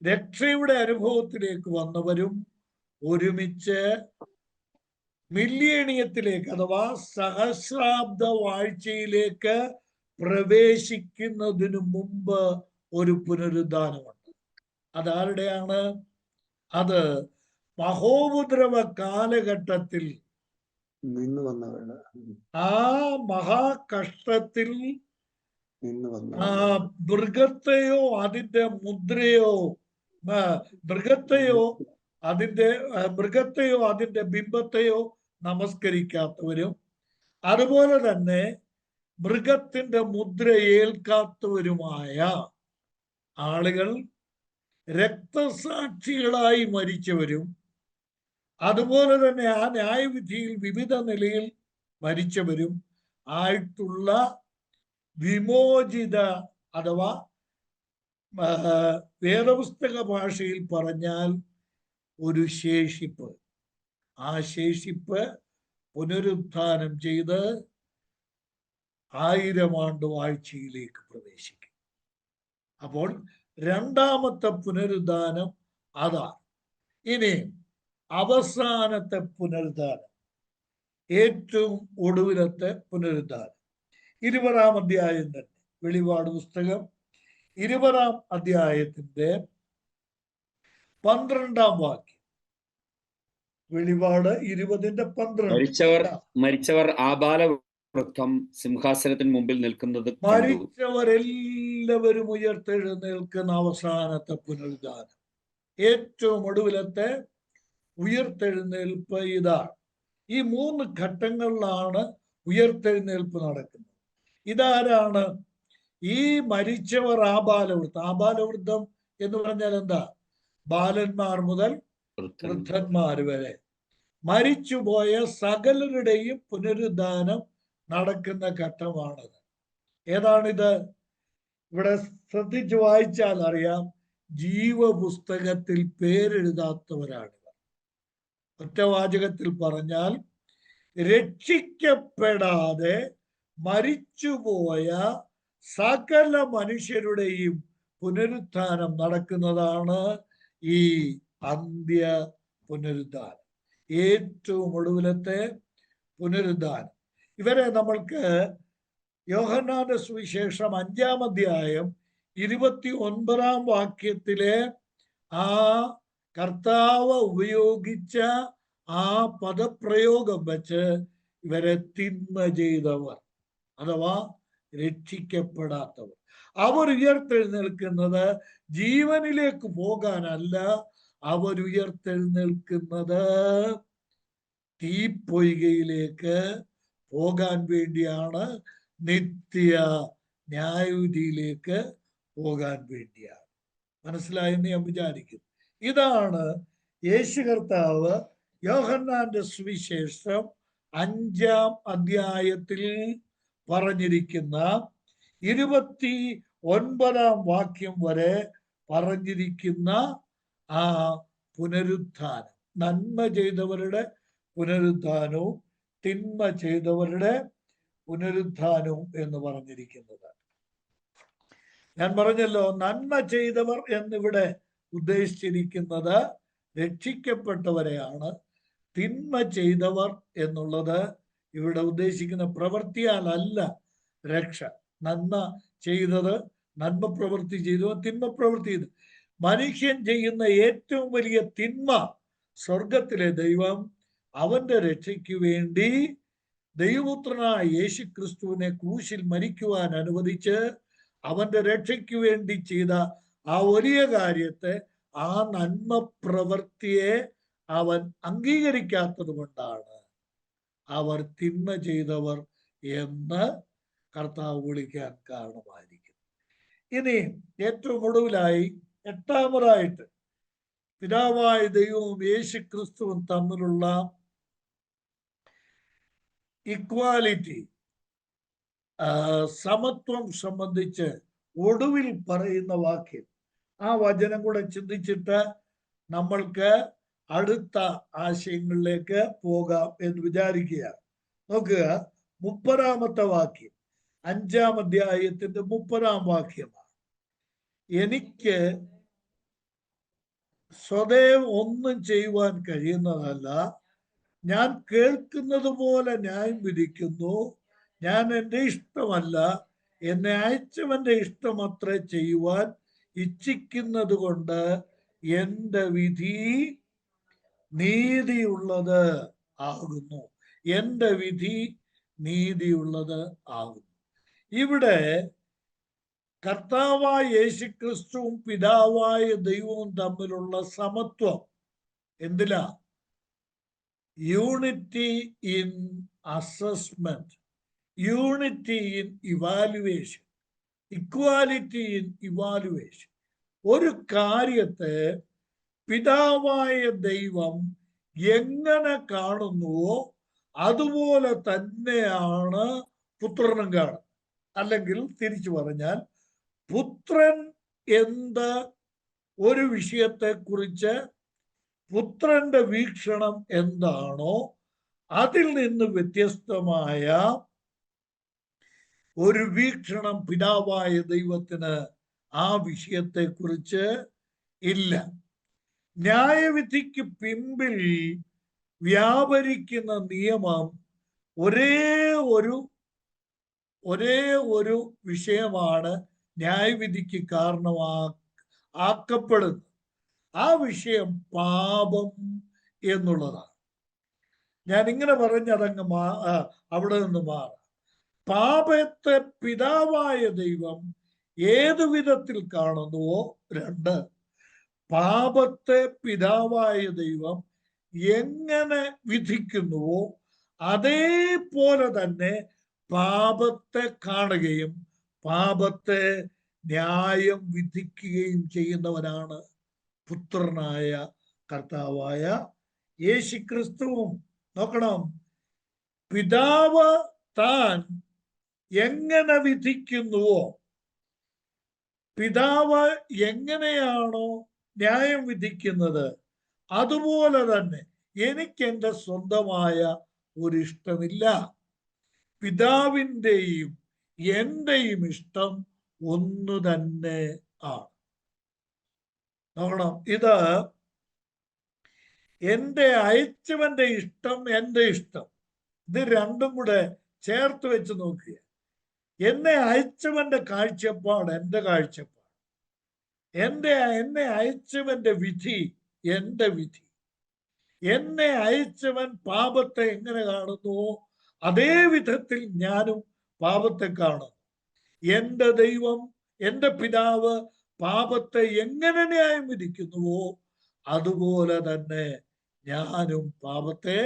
രക്ഷയുടെ അനുഭവത്തിലേക്ക് വന്നവരും ഒരുമിച്ച് മില്ലേനിയത്തിലേക്ക് അഥവാ സഹസ്രാബ്ദ വാഴ്ചയിലേക്ക് പ്രവേശിക്കുന്നതിനു മുമ്പ് ഒരു പുനരുദ്ധാനമുണ്ട്. അതാരുടെയാണ്? അത് മഹോപദ്രവ കാലഘട്ടത്തിൽ നിന്ന് വന്നവരുടെ ആ മഹാകഷ്ടത്തിൽ മൃഗത്തെയോ അതിന്റെ മുദ്രയോ മൃഗത്തെയോ അതിന്റെ ബിംബത്തെയോ നമസ്കരിക്കാത്തവരും അതുപോലെ തന്നെ മൃഗത്തിന്റെ മുദ്ര ഏൽക്കാത്തവരുമായ ആളുകൾ, രക്തസാക്ഷികളായി മരിച്ചവരും അതുപോലെ തന്നെ ആ ന്യായവിധിയിൽ വിവിധ നിലയിൽ മരിച്ചവരും ആയിട്ടുള്ള വിമോചിത അഥവാ വേദപുസ്തക ഭാഷയിൽ പറഞ്ഞാൽ ഒരു ശേഷിപ്പ്. ആ ശേഷിപ്പ് പുനരുത്ഥാനം ചെയ്ത് 1000 ആണ്ട് വാഴ്ചയിലേക്ക് പ്രവേശിക്കും. അപ്പോൾ 2ാമത്തെ പുനരുദ്ധാനം അതാണ്. ഇനി അവസാനത്തെ പുനരുദ്ധാനം, ഏറ്റവും ഒടുവിലത്തെ പുനരുദ്ധാനം 20-ാം അധ്യായം തന്നെ, വെളിപാട് പുസ്തകം 20-ാം അധ്യായത്തിന്റെ 12-ാം വാക്യം. വെളിപാട് 20:12. മരിച്ചവർ ആബാലവൃദ്ധം സിംഹാസനത്തിന് മുമ്പിൽ നിൽക്കുന്നത് മരിച്ചവരെല്ലാവരും ഉയർത്തെഴുന്നേൽക്കുന്ന അവസാനത്തെ പുനരുദ്ധാനം, ഏറ്റവും ഒടുവിലത്തെ ഉയർത്തെഴുന്നേൽപ്പ് ഇതാണ്. ഈ 3 ഘട്ടങ്ങളിലാണ് ഉയർത്തെഴുന്നേൽപ്പ് നടക്കുന്നത്. ഇതാരാണ്? ഈ മരിച്ചവർ ആബാലവൃദ്ധം എന്ന് പറഞ്ഞാൽ എന്താ? ബാലന്മാർ മുതൽ വൃദ്ധന്മാർ വരെ മരിച്ചുപോയ സകലരുടെയും പുനരുദ്ധാനം നടക്കുന്ന ഘട്ടമാണത്. ഏതാണിത്? ഇവിടെ ശ്രദ്ധിച്ചു വായിച്ചാൽ അറിയാം. ജീവപുസ്തകത്തിൽ പേരെഴുതാത്തവരാണ്. ഒറ്റവാചകത്തിൽ പറഞ്ഞാൽ, രക്ഷിക്കപ്പെടാതെ മരിച്ചുപോയ സകല മനുഷ്യരുടെയും പുനരുത്ഥാനം നടക്കുന്നതാണ് ഈ അന്ത്യ പുനരുദ്ധാനം, ഏറ്റവും ഒടുവിലത്തെ പുനരുദ്ധാനം. ഇവരെ നമ്മൾക്ക് യോഹന്നാന്റെ സുവിശേഷം 5-ാം അധ്യായം 29-ാം വാക്യത്തിലെ ആ കർത്താവ് ഉപയോഗിച്ച ആ പദപ്രയോഗം വെച്ച് ഇവരെ തിന്മ ചെയ്തവർ അഥവാ രക്ഷിക്കപ്പെടാത്തവർ, അവർ ഉയർത്തെഴുന്നേൽക്കുന്നത് ജീവനിലേക്ക് പോകാനല്ല, അവർ ഉയർത്തെഴുന്നേൽക്കുന്നത് തീപ്പൊയ്കയിലേക്ക് പോകാൻ വേണ്ടിയാണ്, നിത്യ ന്യായവിധിയിലേക്ക് പോകാൻ വേണ്ടിയാണ്. മനസ്സിലായെന്ന് ഞാൻ വിചാരിക്കുന്നു. ഇതാണ് യേശു കർത്താവ് യോഹന്നാന്റെ സുവിശേഷം 5-ാം അധ്യായത്തിൽ പറഞ്ഞിരിക്കുന്ന 29-ാം വാക്യം വരെ പറഞ്ഞിരിക്കുന്ന ആ പുനരുത്ഥാനം, നന്മ ചെയ്തവരുടെ പുനരുത്ഥാനവും തിന്മ ചെയ്തവരുടെ പുനരുത്ഥാനവും എന്ന് പറഞ്ഞിരിക്കുന്നത്. ഞാൻ പറഞ്ഞല്ലോ, നന്മ ചെയ്തവർ എന്നിവിടെ ഉദ്ദേശിച്ചിരിക്കുന്നത് രക്ഷിക്കപ്പെട്ടവരെയാണ്. തിന്മ ചെയ്തവർ എന്നുള്ളത് ഇവിടെ ഉദ്ദേശിക്കുന്ന പ്രവൃത്തിയാലല്ല രക്ഷ. നന്മ ചെയ്തത്, നന്മ പ്രവൃത്തി ചെയ്തത്, തിന്മ പ്രവൃത്തി ചെയ്തു. മനുഷ്യൻ ചെയ്യുന്ന ഏറ്റവും വലിയ തിന്മ സ്വർഗത്തിലെ ദൈവം അവന്റെ രക്ഷയ്ക്ക് വേണ്ടി ദൈവപുത്രനായ യേശു ക്രിസ്തുവിനെ ക്രൂശിൽ മരിക്കുവാൻ അനുവദിച്ച് അവന്റെ രക്ഷയ്ക്ക് വേണ്ടി ചെയ്ത ആ വലിയ കാര്യത്തെ, ആ നന്മ പ്രവൃത്തിയെ അവൻ അംഗീകരിക്കാത്തത് കൊണ്ടാണ് അവർ തിന്മ ചെയ്തവർ എന്ന് കർത്താവ് വിളിക്കാൻ കാരണമായിരിക്കും. ഇനി ഏറ്റവും ഒടുവിലായി 8-ാമതായിട്ട് പിതാവായ ദൈവവും യേശു ക്രിസ്തുവും തമ്മിലുള്ള ഇക്വാലിറ്റി, സമത്വം സംബന്ധിച്ച് ഒടുവിൽ പറയുന്ന വാക്യം, ആ വചനം കൂടെ ചിന്തിച്ചിട്ട് നമ്മൾക്ക് അടുത്ത ആശയങ്ങളിലേക്ക് പോകാം എന്ന് വിചാരിക്കുകയാണ്. നോക്കുക, 30-ാമത്തെ വാക്യം, 5-ാം അധ്യായത്തിന്റെ 30-ാം വാക്യമാണ്. എനിക്ക് സ്വയം ഒന്നും ചെയ്യുവാൻ കഴിയുന്നതല്ല, ഞാൻ കേൾക്കുന്നത് പോലെ ന്യായം വിധിക്കുന്നു. ഞാൻ എൻ്റെ ഇഷ്ടമല്ല, എന്നെ അയച്ചവന്റെ ഇഷ്ടമത്രേ ചെയ്യുവാൻ ഇച്ഛിക്കുന്നത് കൊണ്ട് എൻ്റെ വിധി നീതിയുള്ളത് ആകുന്നു. എൻ്റെ വിധി നീതിയുള്ളത് ആകുന്നു. ഇവിടെ കർത്താവായ യേശു ക്രിസ്തുവും പിതാവായ ദൈവവും തമ്മിലുള്ള സമത്വം എന്തിലാ? Unity in assessment, unity in evaluation, equality in evaluation. ഒരു കാര്യത്തെ പിതാവായ ദൈവം എങ്ങനെ കാണുന്നുവോ അതുപോലെ തന്നെയാണ് പുത്രനും കാണുന്നത്. അല്ലെങ്കിൽ തിരിച്ചു പറഞ്ഞാൽ, പുത്രൻ എന്ത് ഒരു വിഷയത്തെക്കുറിച്ച് പുത്രന്റെ വീക്ഷണം എന്താണോ അതിൽ നിന്ന് വ്യത്യസ്തമായ ഒരു വീക്ഷണം പിതാവായ ദൈവത്തിന് ആ വിഷയത്തെക്കുറിച്ച് ഇല്ല. ന്യായവിധിക്ക് പിമ്പിൽ വ്യാപരിക്കുന്ന നിയമം ഒരേ ഒരു വിഷയമാണ് ന്യായവിധിക്ക് ആക്കപ്പെടുന്നത്. ആ വിഷയം പാപം എന്നുള്ളതാണ്. ഞാൻ ഇങ്ങനെ പറഞ്ഞതങ്ങ് അവിടെ നിന്ന് മാറാം. പാപത്തെ പിതാവായ ദൈവം ഏതു വിധത്തിൽ കാണുന്നുവോ, 2, പാപത്തെ പിതാവായ ദൈവം എങ്ങനെ വിധിക്കുന്നുവോ അതേപോലെ തന്നെ പാപത്തെ കാണുകയും പാപത്തെ ന്യായം വിധിക്കുകയും ചെയ്യുന്നവനാണ് പുത്രനായ കർത്താവായ യേശു ക്രിസ്തുവും. നോക്കണം, പിതാവ് താൻ എങ്ങനെ വിധിക്കുന്നുവോ പിതാവ് എങ്ങനെയാണോ ന്യായം വിധിക്കുന്നത് അതുപോലെ തന്നെ എനിക്ക് എൻ്റെ സ്വന്തമായ ഒരു ഇഷ്ടമില്ല. പിതാവിൻ്റെയും എന്റെയും ഇഷ്ടം ഒന്നു തന്നെ ആണ്. നോക്കണം, ഇത് എൻ്റെ അയച്ചവന്റെ ഇഷ്ടം, എൻ്റെ ഇഷ്ടം, ഇത് രണ്ടും കൂടെ ചേർത്ത് വെച്ച് നോക്കുക. എന്നെ അയച്ചവന്റെ കാഴ്ചപ്പാട് എൻ്റെ കാഴ്ചപ്പാട്, എന്നെ അയച്ചവന്റെ വിധി എൻ്റെ വിധി. എന്നെ അയച്ചവൻ പാപത്തെ എങ്ങനെ കാണുന്നുവോ അതേ വിധത്തിൽ ഞാനും പാപത്തെ കാണുന്നു. എൻ്റെ ദൈവം, എൻ്റെ പിതാവ് പാപത്തെ എങ്ങനെ ന്യായം വിധിക്കുന്നുവോ അതുപോലെ തന്നെ ഞാനും പാപത്തെ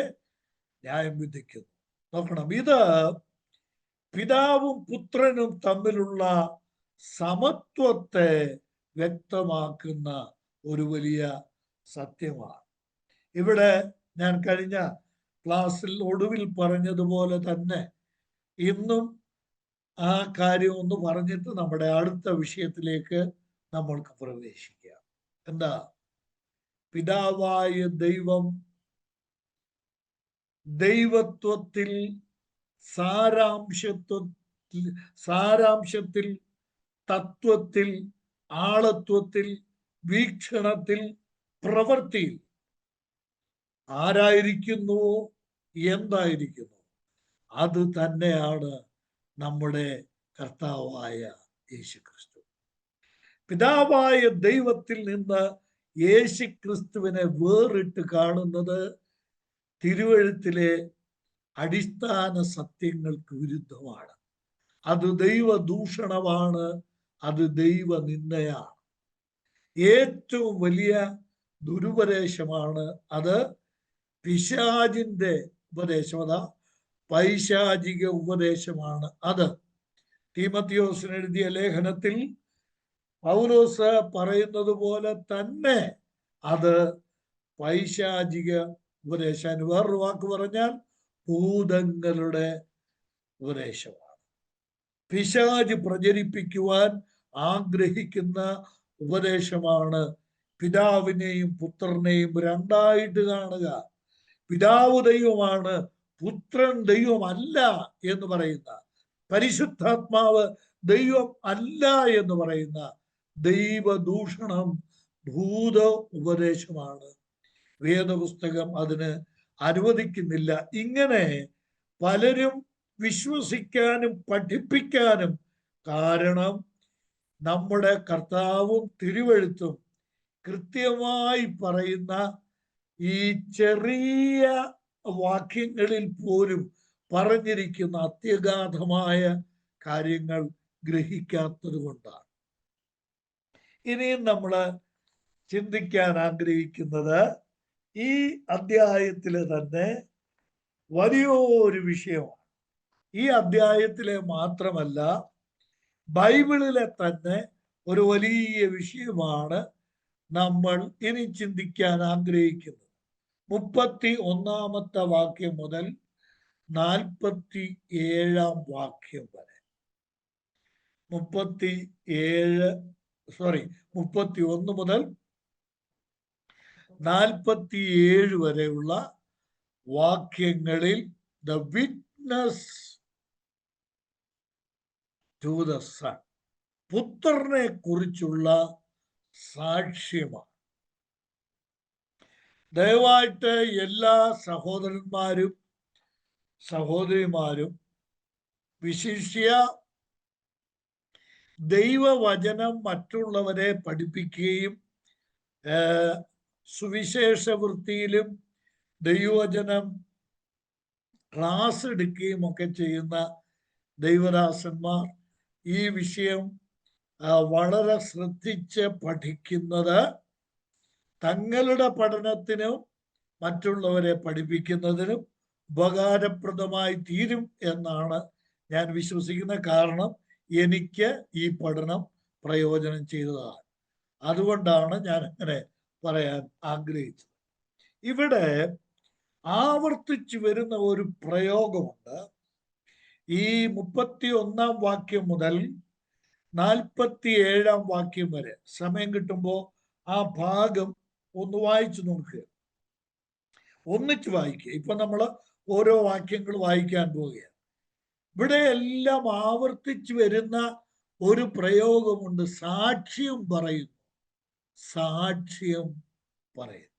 ന്യായം വിധിക്കുന്നു. നോക്കണം, ഇത് പിതാവും പുത്രനും തമ്മിലുള്ള സമത്വത്തെ വ്യക്തമാക്കുന്ന ഒരു വലിയ സത്യമാണ്. ഇവിടെ ഞാൻ കഴിഞ്ഞ ക്ലാസ്സിൽ ഒടുവിൽ പറഞ്ഞതുപോലെ തന്നെ ഇന്നും ആ കാര്യം ഒന്ന് പറഞ്ഞിട്ട് നമ്മുടെ അടുത്ത വിഷയത്തിലേക്ക് നമ്മൾക്ക് പ്രവേശിക്കാം. എന്താ? പിതാവായ ദൈവം ദൈവത്വത്തിൽ, സാരാംശത്തിൽ, തത്വത്തിൽ, ആളത്വത്തിൽ, വീക്ഷണത്തിൽ, പ്രവൃത്തിയിൽ ആരായിരിക്കുന്നുവോ, എന്തായിരിക്കുന്നു, അത് തന്നെയാണ് നമ്മുടെ കർത്താവായ യേശുക്രിസ്തു. പിതാവായ ദൈവത്തിൽ നിന്ന് യേശുക്രിസ്തുവിനെ വേറിട്ട് കാണുന്നത് തിരുവെഴുത്തിലെ അടിസ്ഥാന സത്യങ്ങൾക്ക് വിരുദ്ധമാണ്. അത് ദൈവദൂഷണമാണ്, അത് ദൈവനിന്ദയാണ്. ഏറ്റവും വലിയ ദുരുപദേശമാണ് അത്. പിശാചിന്റെ ഉപദേശം, അതാ പൈശാചിക ഉപദേശമാണ് അത്. തീമോഥെയോസിന് എഴുതിയ ലേഖനത്തിൽ പൗലോസ് പറയുന്നത് പോലെ തന്നെ അത് പൈശാചിക ഉപദേശം. വേറൊരു വാക്ക് പറഞ്ഞാൽ ഭൂതങ്ങളുടെ ഉപദേശമാണ്. പിശാച് പ്രചരിപ്പിക്കുവാൻ ആഗ്രഹിക്കുന്ന ഉപദേശമാണ് പിതാവിനെയും പുത്രനെയും രണ്ടായിട്ട് കാണുക. പിതാവ് ദൈവമാണ്, പുത്രൻ ദൈവമല്ല എന്ന് പറയുന്ന, പരിശുദ്ധാത്മാവ് ദൈവം അല്ല എന്ന് പറയുന്ന ദൈവദൂഷണം, ഭൂത ഉപദേശമാണ്. വേദപുസ്തകം അതിന് അനുവദിക്കുന്നില്ല. ഇങ്ങനെ പലരും വിശ്വസിക്കാനും പഠിപ്പിക്കാനും കാരണം നമ്മുടെ കർത്താവും തിരുവെഴുത്തും കൃത്യമായി പറയുന്ന ഈ ചെറിയ വാക്യങ്ങളിൽ പോലും പറഞ്ഞിരിക്കുന്ന അത്യഗാധമായ കാര്യങ്ങൾ ഗ്രഹിക്കാത്തത് കൊണ്ടാണ്. ഇനിയും നമ്മൾ ചിന്തിക്കാൻ ആഗ്രഹിക്കുന്നത് ഈ അധ്യായത്തിലെ തന്നെ വലിയൊരു വിഷയമാണ്. ഈ അധ്യായത്തിലെ മാത്രമല്ല, ബൈബിളിലെ തന്നെ ഒരു വലിയ വിഷയമാണ് നമ്മൾ ഇനി ചിന്തിക്കാൻ ആഗ്രഹിക്കുന്നത്. 31-ാമത്തെ വാക്യം മുതൽ 47-ാം വാക്യം വരെ, 31 മുതൽ 47 വരെയുള്ള വാക്യങ്ങളിൽ the witness to the son, പുത്രനെ കുറിച്ചുള്ള സാക്ഷ്യമാണ്. ദയവായിട്ട് എല്ലാ സഹോദരന്മാരും സഹോദരിമാരും വിശിഷ്യ ദൈവവചനം മറ്റുള്ളവരെ പഠിപ്പിക്കുകയും സുവിശേഷ വൃത്തിയിലും ദൈവവചനം ക്ലാസ് എടുക്കുകയും ഒക്കെ ചെയ്യുന്ന ദൈവദാസന്മാർ ഈ വിഷയം വളരെ ശ്രദ്ധിച്ച് പഠിക്കുന്നത് തങ്ങളുടെ പഠനത്തിനും മറ്റുള്ളവരെ പഠിപ്പിക്കുന്നതിനും ഉപകാരപ്രദമായി തീരും എന്നാണ് ഞാൻ വിശ്വസിക്കുന്ന. കാരണം എനിക്ക് ഈ പഠനം പ്രയോജനം ചെയ്തതാണ്. അതുകൊണ്ടാണ് ഞാൻ അങ്ങനെ പറയാൻ ആഗ്രഹിച്ചത്. ഇവിടെ ആവർത്തിച്ചു വരുന്ന ഒരു പ്രയോഗമുണ്ട്. ഈ 31-ാം വാക്യം മുതൽ 47 വാക്യം വരെ സമയം കിട്ടുമ്പോൾ ആ ഭാഗം ഒന്ന് വായിച്ചു നോക്കുക, ഒന്നിച്ച് വായിക്കുക. ഇപ്പൊ നമ്മൾ ഓരോ വാക്യങ്ങൾ വായിക്കാൻ പോവുകയാണ്. ഇവിടെ എല്ലാം ആവർത്തിച്ചു വരുന്ന ഒരു പ്രയോഗമുണ്ട്. സാക്ഷ്യം പറയുന്നു, സാക്ഷ്യം പറയുന്നു.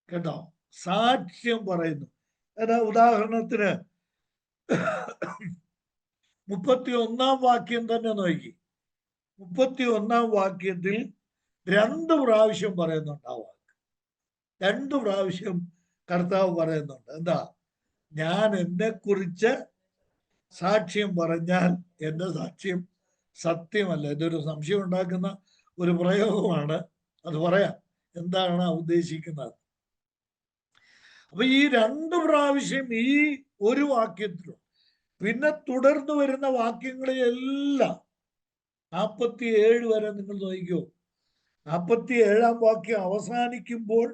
കേട്ടോ, സാക്ഷ്യം പറയുന്നു. ഏതാ ഉദാഹരണത്തിന് 31 വാക്യം തന്നെ നോക്കി. 31 വാക്യത്തിൽ 2 പ്രാവശ്യം പറയുന്നുണ്ട് ആ വാക്ക്. 2 പ്രാവശ്യം കർത്താവ് പറയുന്നുണ്ട്. എന്താ? ഞാൻ എന്നെക്കുറിച്ച് സാക്ഷ്യം പറഞ്ഞാൽ എൻ്റെ സാക്ഷ്യം സത്യമല്ല. ഇതൊരു സംശയം ഉണ്ടാക്കുന്ന ഒരു പ്രയോഗമാണ്. അത് പറയാം എന്താണ് ഉദ്ദേശിക്കുന്നത്. അപ്പൊ ഈ 2 പ്രാവശ്യം ഈ ഒരു വാക്യത്തിലും പിന്നെ തുടർന്ന് വരുന്ന വാക്യങ്ങളിലെല്ലാം 47 വരെ നിങ്ങൾ നോക്കിക്കോ. 47 വാക്യം അവസാനിക്കുമ്പോൾ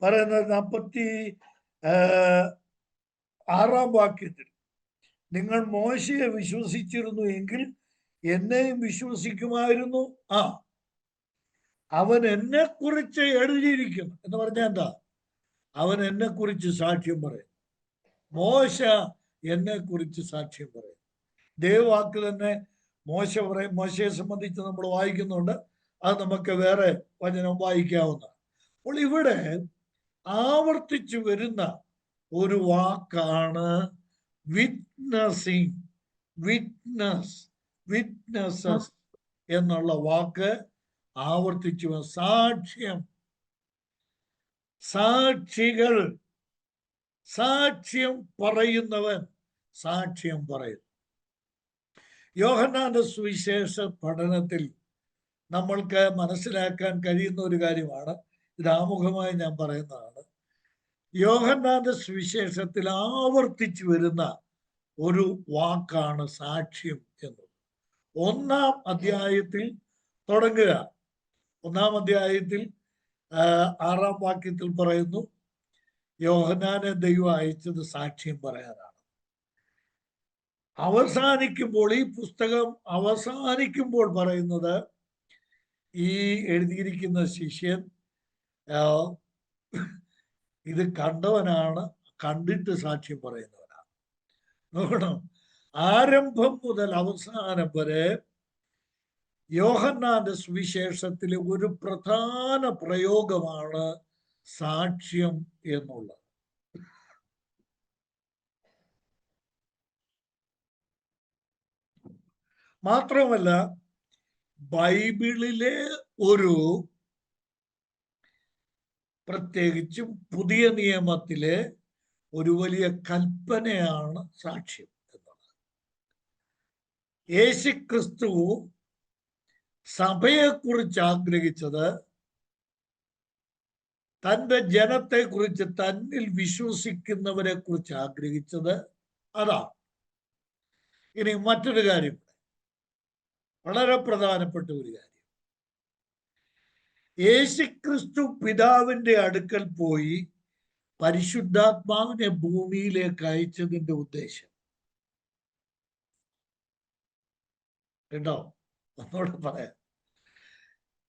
പറയുന്നത് 46 വാക്യത്തിൽ നിങ്ങൾ മോശയെ വിശ്വസിച്ചിരുന്നു എങ്കിൽ എന്നെയും വിശ്വസിക്കുമായിരുന്നു. അവൻ എന്നെ കുറിച്ച് എഴുതിയിരിക്കുന്നു എന്ന് പറഞ്ഞാൽ എന്താ? അവൻ എന്നെ കുറിച്ച് സാക്ഷ്യം പറയും. മോശ എന്നെ കുറിച്ച് സാക്ഷ്യം പറയും. ദൈവവാക്ക് തന്നെ മോശ പറയും. മോശയെ സംബന്ധിച്ച് നമ്മൾ വായിക്കുന്നുണ്ട്. അത് നമുക്ക് വേറെ വചനം വായിക്കാവുന്നതാണ്. അപ്പോൾ ഇവിടെ ആവർത്തിച്ചു വരുന്ന ഒരു വാക്കാണ് വിറ്റ്നസിങ്. വിറ്റ്നസസ് എന്നുള്ള വാക്ക് ആവർത്തിച്ചു. സാക്ഷ്യം, സാക്ഷികൾ, സാക്ഷ്യം പറയുന്നവൻ സാക്ഷ്യം പറയുന്നു. യോഹന്നാന്റെ സുവിശേഷ പഠനത്തിൽ നമ്മൾക്ക് മനസ്സിലാക്കാൻ കഴിയുന്ന ഒരു കാര്യമാണ്. ഇത് ആമുഖമായി ഞാൻ പറയുന്നതാണ്. യോഹന്നാന്റെ സുവിശേഷത്തിൽ ആവർത്തിച്ചു വരുന്ന ഒരു വാക്കാണ് സാക്ഷ്യം എന്നത്. 1-ാം അധ്യായത്തിൽ തുടങ്ങുക. 1-ാം അധ്യായത്തിൽ 6-ാം വാക്യത്തിൽ പറയുന്നു, യോഹന്നാനെ ദൈവം അയച്ചത് സാക്ഷ്യം പറയാനാണ്. അവസാനിക്കുമ്പോൾ, ഈ പുസ്തകം അവസാനിക്കുമ്പോൾ പറയുന്നത്, ഈ എഴുതിയിരിക്കുന്ന ശിഷ്യൻ ഇത് കണ്ടവനാണ്, കണ്ടിട്ട് സാക്ഷ്യം പറയുന്നവനാണ്. നോക്കണം, ആരംഭം മുതൽ അവസാനം വരെ യോഹന്നാന്റെ സുവിശേഷത്തിലെ ഒരു പ്രധാന പ്രയോഗമാണ് സാക്ഷ്യം എന്നുള്ളത്. മാത്രമല്ല, ബൈബിളിലെ ഒരു, പ്രത്യേകിച്ചും പുതിയ നിയമത്തിലെ ഒരു വലിയ കൽപ്പനയാണ് സാക്ഷ്യം എന്നുള്ളത്. യേശുക്രിസ്തു സഭയെക്കുറിച്ച് ആഗ്രഹിച്ചത്, തൻ്റെ ജനത്തെക്കുറിച്ച്, തന്നിൽ വിശ്വസിക്കുന്നവരെ കുറിച്ച് ആഗ്രഹിച്ചത് അതാണ്. ഇനി മറ്റൊരു കാര്യം, വളരെ പ്രധാനപ്പെട്ട ഒരു കാര്യം, യേശുക്രിസ്തു പിതാവിന്റെ അടുക്കൽ പോയി പരിശുദ്ധാത്മാവിനെ ഭൂമിയിലേക്ക് അയച്ചതിന്റെ ഉദ്ദേശം കേട്ടോ. ഒന്നുകൂടെ പറയാം.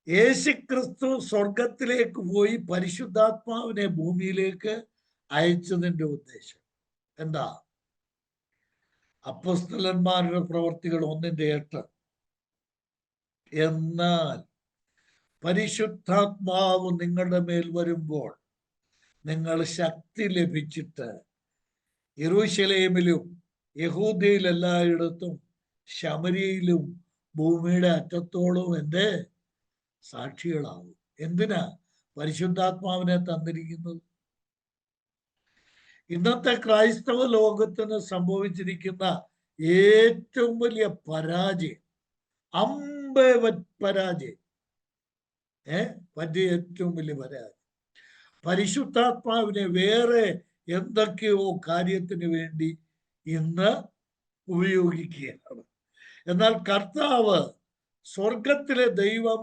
യേശുക്രിസ്തു സ്വർഗത്തിലേക്ക് പോയി പരിശുദ്ധാത്മാവിനെ ഭൂമിയിലേക്ക് അയച്ചതിന്റെ ഉദ്ദേശം എന്താ? അപ്പോസ്തലന്മാരുടെ പ്രവർത്തികൾ 1:8. എന്നാൽ പരിശുദ്ധാത്മാവ് നിങ്ങളുടെ മേൽ വരുമ്പോൾ നിങ്ങൾ ശക്തി ലഭിച്ചിട്ട് യെരൂശലേമിലും യഹൂദയിലെല്ലായിടത്തും ശമരിയിലും ഭൂമിയുടെ അറ്റത്തോളം എൻ്റെ സാക്ഷികളാവും. എന്തിനാ പരിശുദ്ധാത്മാവിനെ തന്നിരിക്കുന്നത്? ഇന്നത്തെ ക്രൈസ്തവ ലോകത്തിന് സംഭവിച്ചിരിക്കുന്ന ഏറ്റവും വലിയ പരാജയം, പരാജയം, പറ്റിയ ഏറ്റവും വലിയ പരാജയം, പരിശുദ്ധാത്മാവിനെ വേറെ എന്തൊക്കെയോ കാര്യത്തിന് വേണ്ടി ഇന്ന് ഉപയോഗിക്കുകയാണ്. എന്നാൽ കർത്താവ്, സ്വർഗത്തിലെ ദൈവം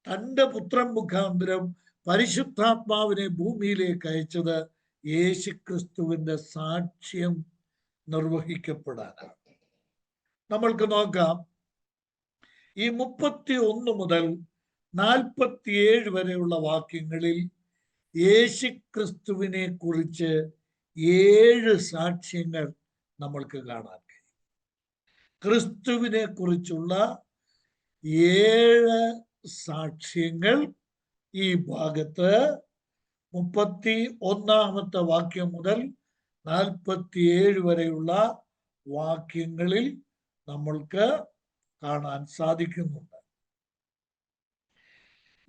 തൻ്റെ പുത്രൻ മുഖാന്തരം പരിശുദ്ധാത്മാവിനെ ഭൂമിയിലേക്ക് അയച്ചത് യേശുക്രിസ്തുവിന്റെ സാക്ഷ്യം നിർവഹിക്കപ്പെടാനാണ്. നമ്മൾക്ക് നോക്കാം, ഈ 31 മുതൽ 47 വരെയുള്ള വാക്യങ്ങളിൽ യേശുക്രിസ്തുവിനെ കുറിച്ച് 7 സാക്ഷ്യങ്ങൾ നമ്മൾക്ക് കാണാൻ കഴിയും. ക്രിസ്തുവിനെ കുറിച്ചുള്ള 7 സാക്ഷ്യങ്ങൾ ഈ ഭാഗത്ത് 31-ാമത്തെ വാക്യം മുതൽ 47 വരെയുള്ള വാക്യങ്ങളിൽ നമ്മൾക്ക് കാണാൻ സാധിക്കുന്നുണ്ട്.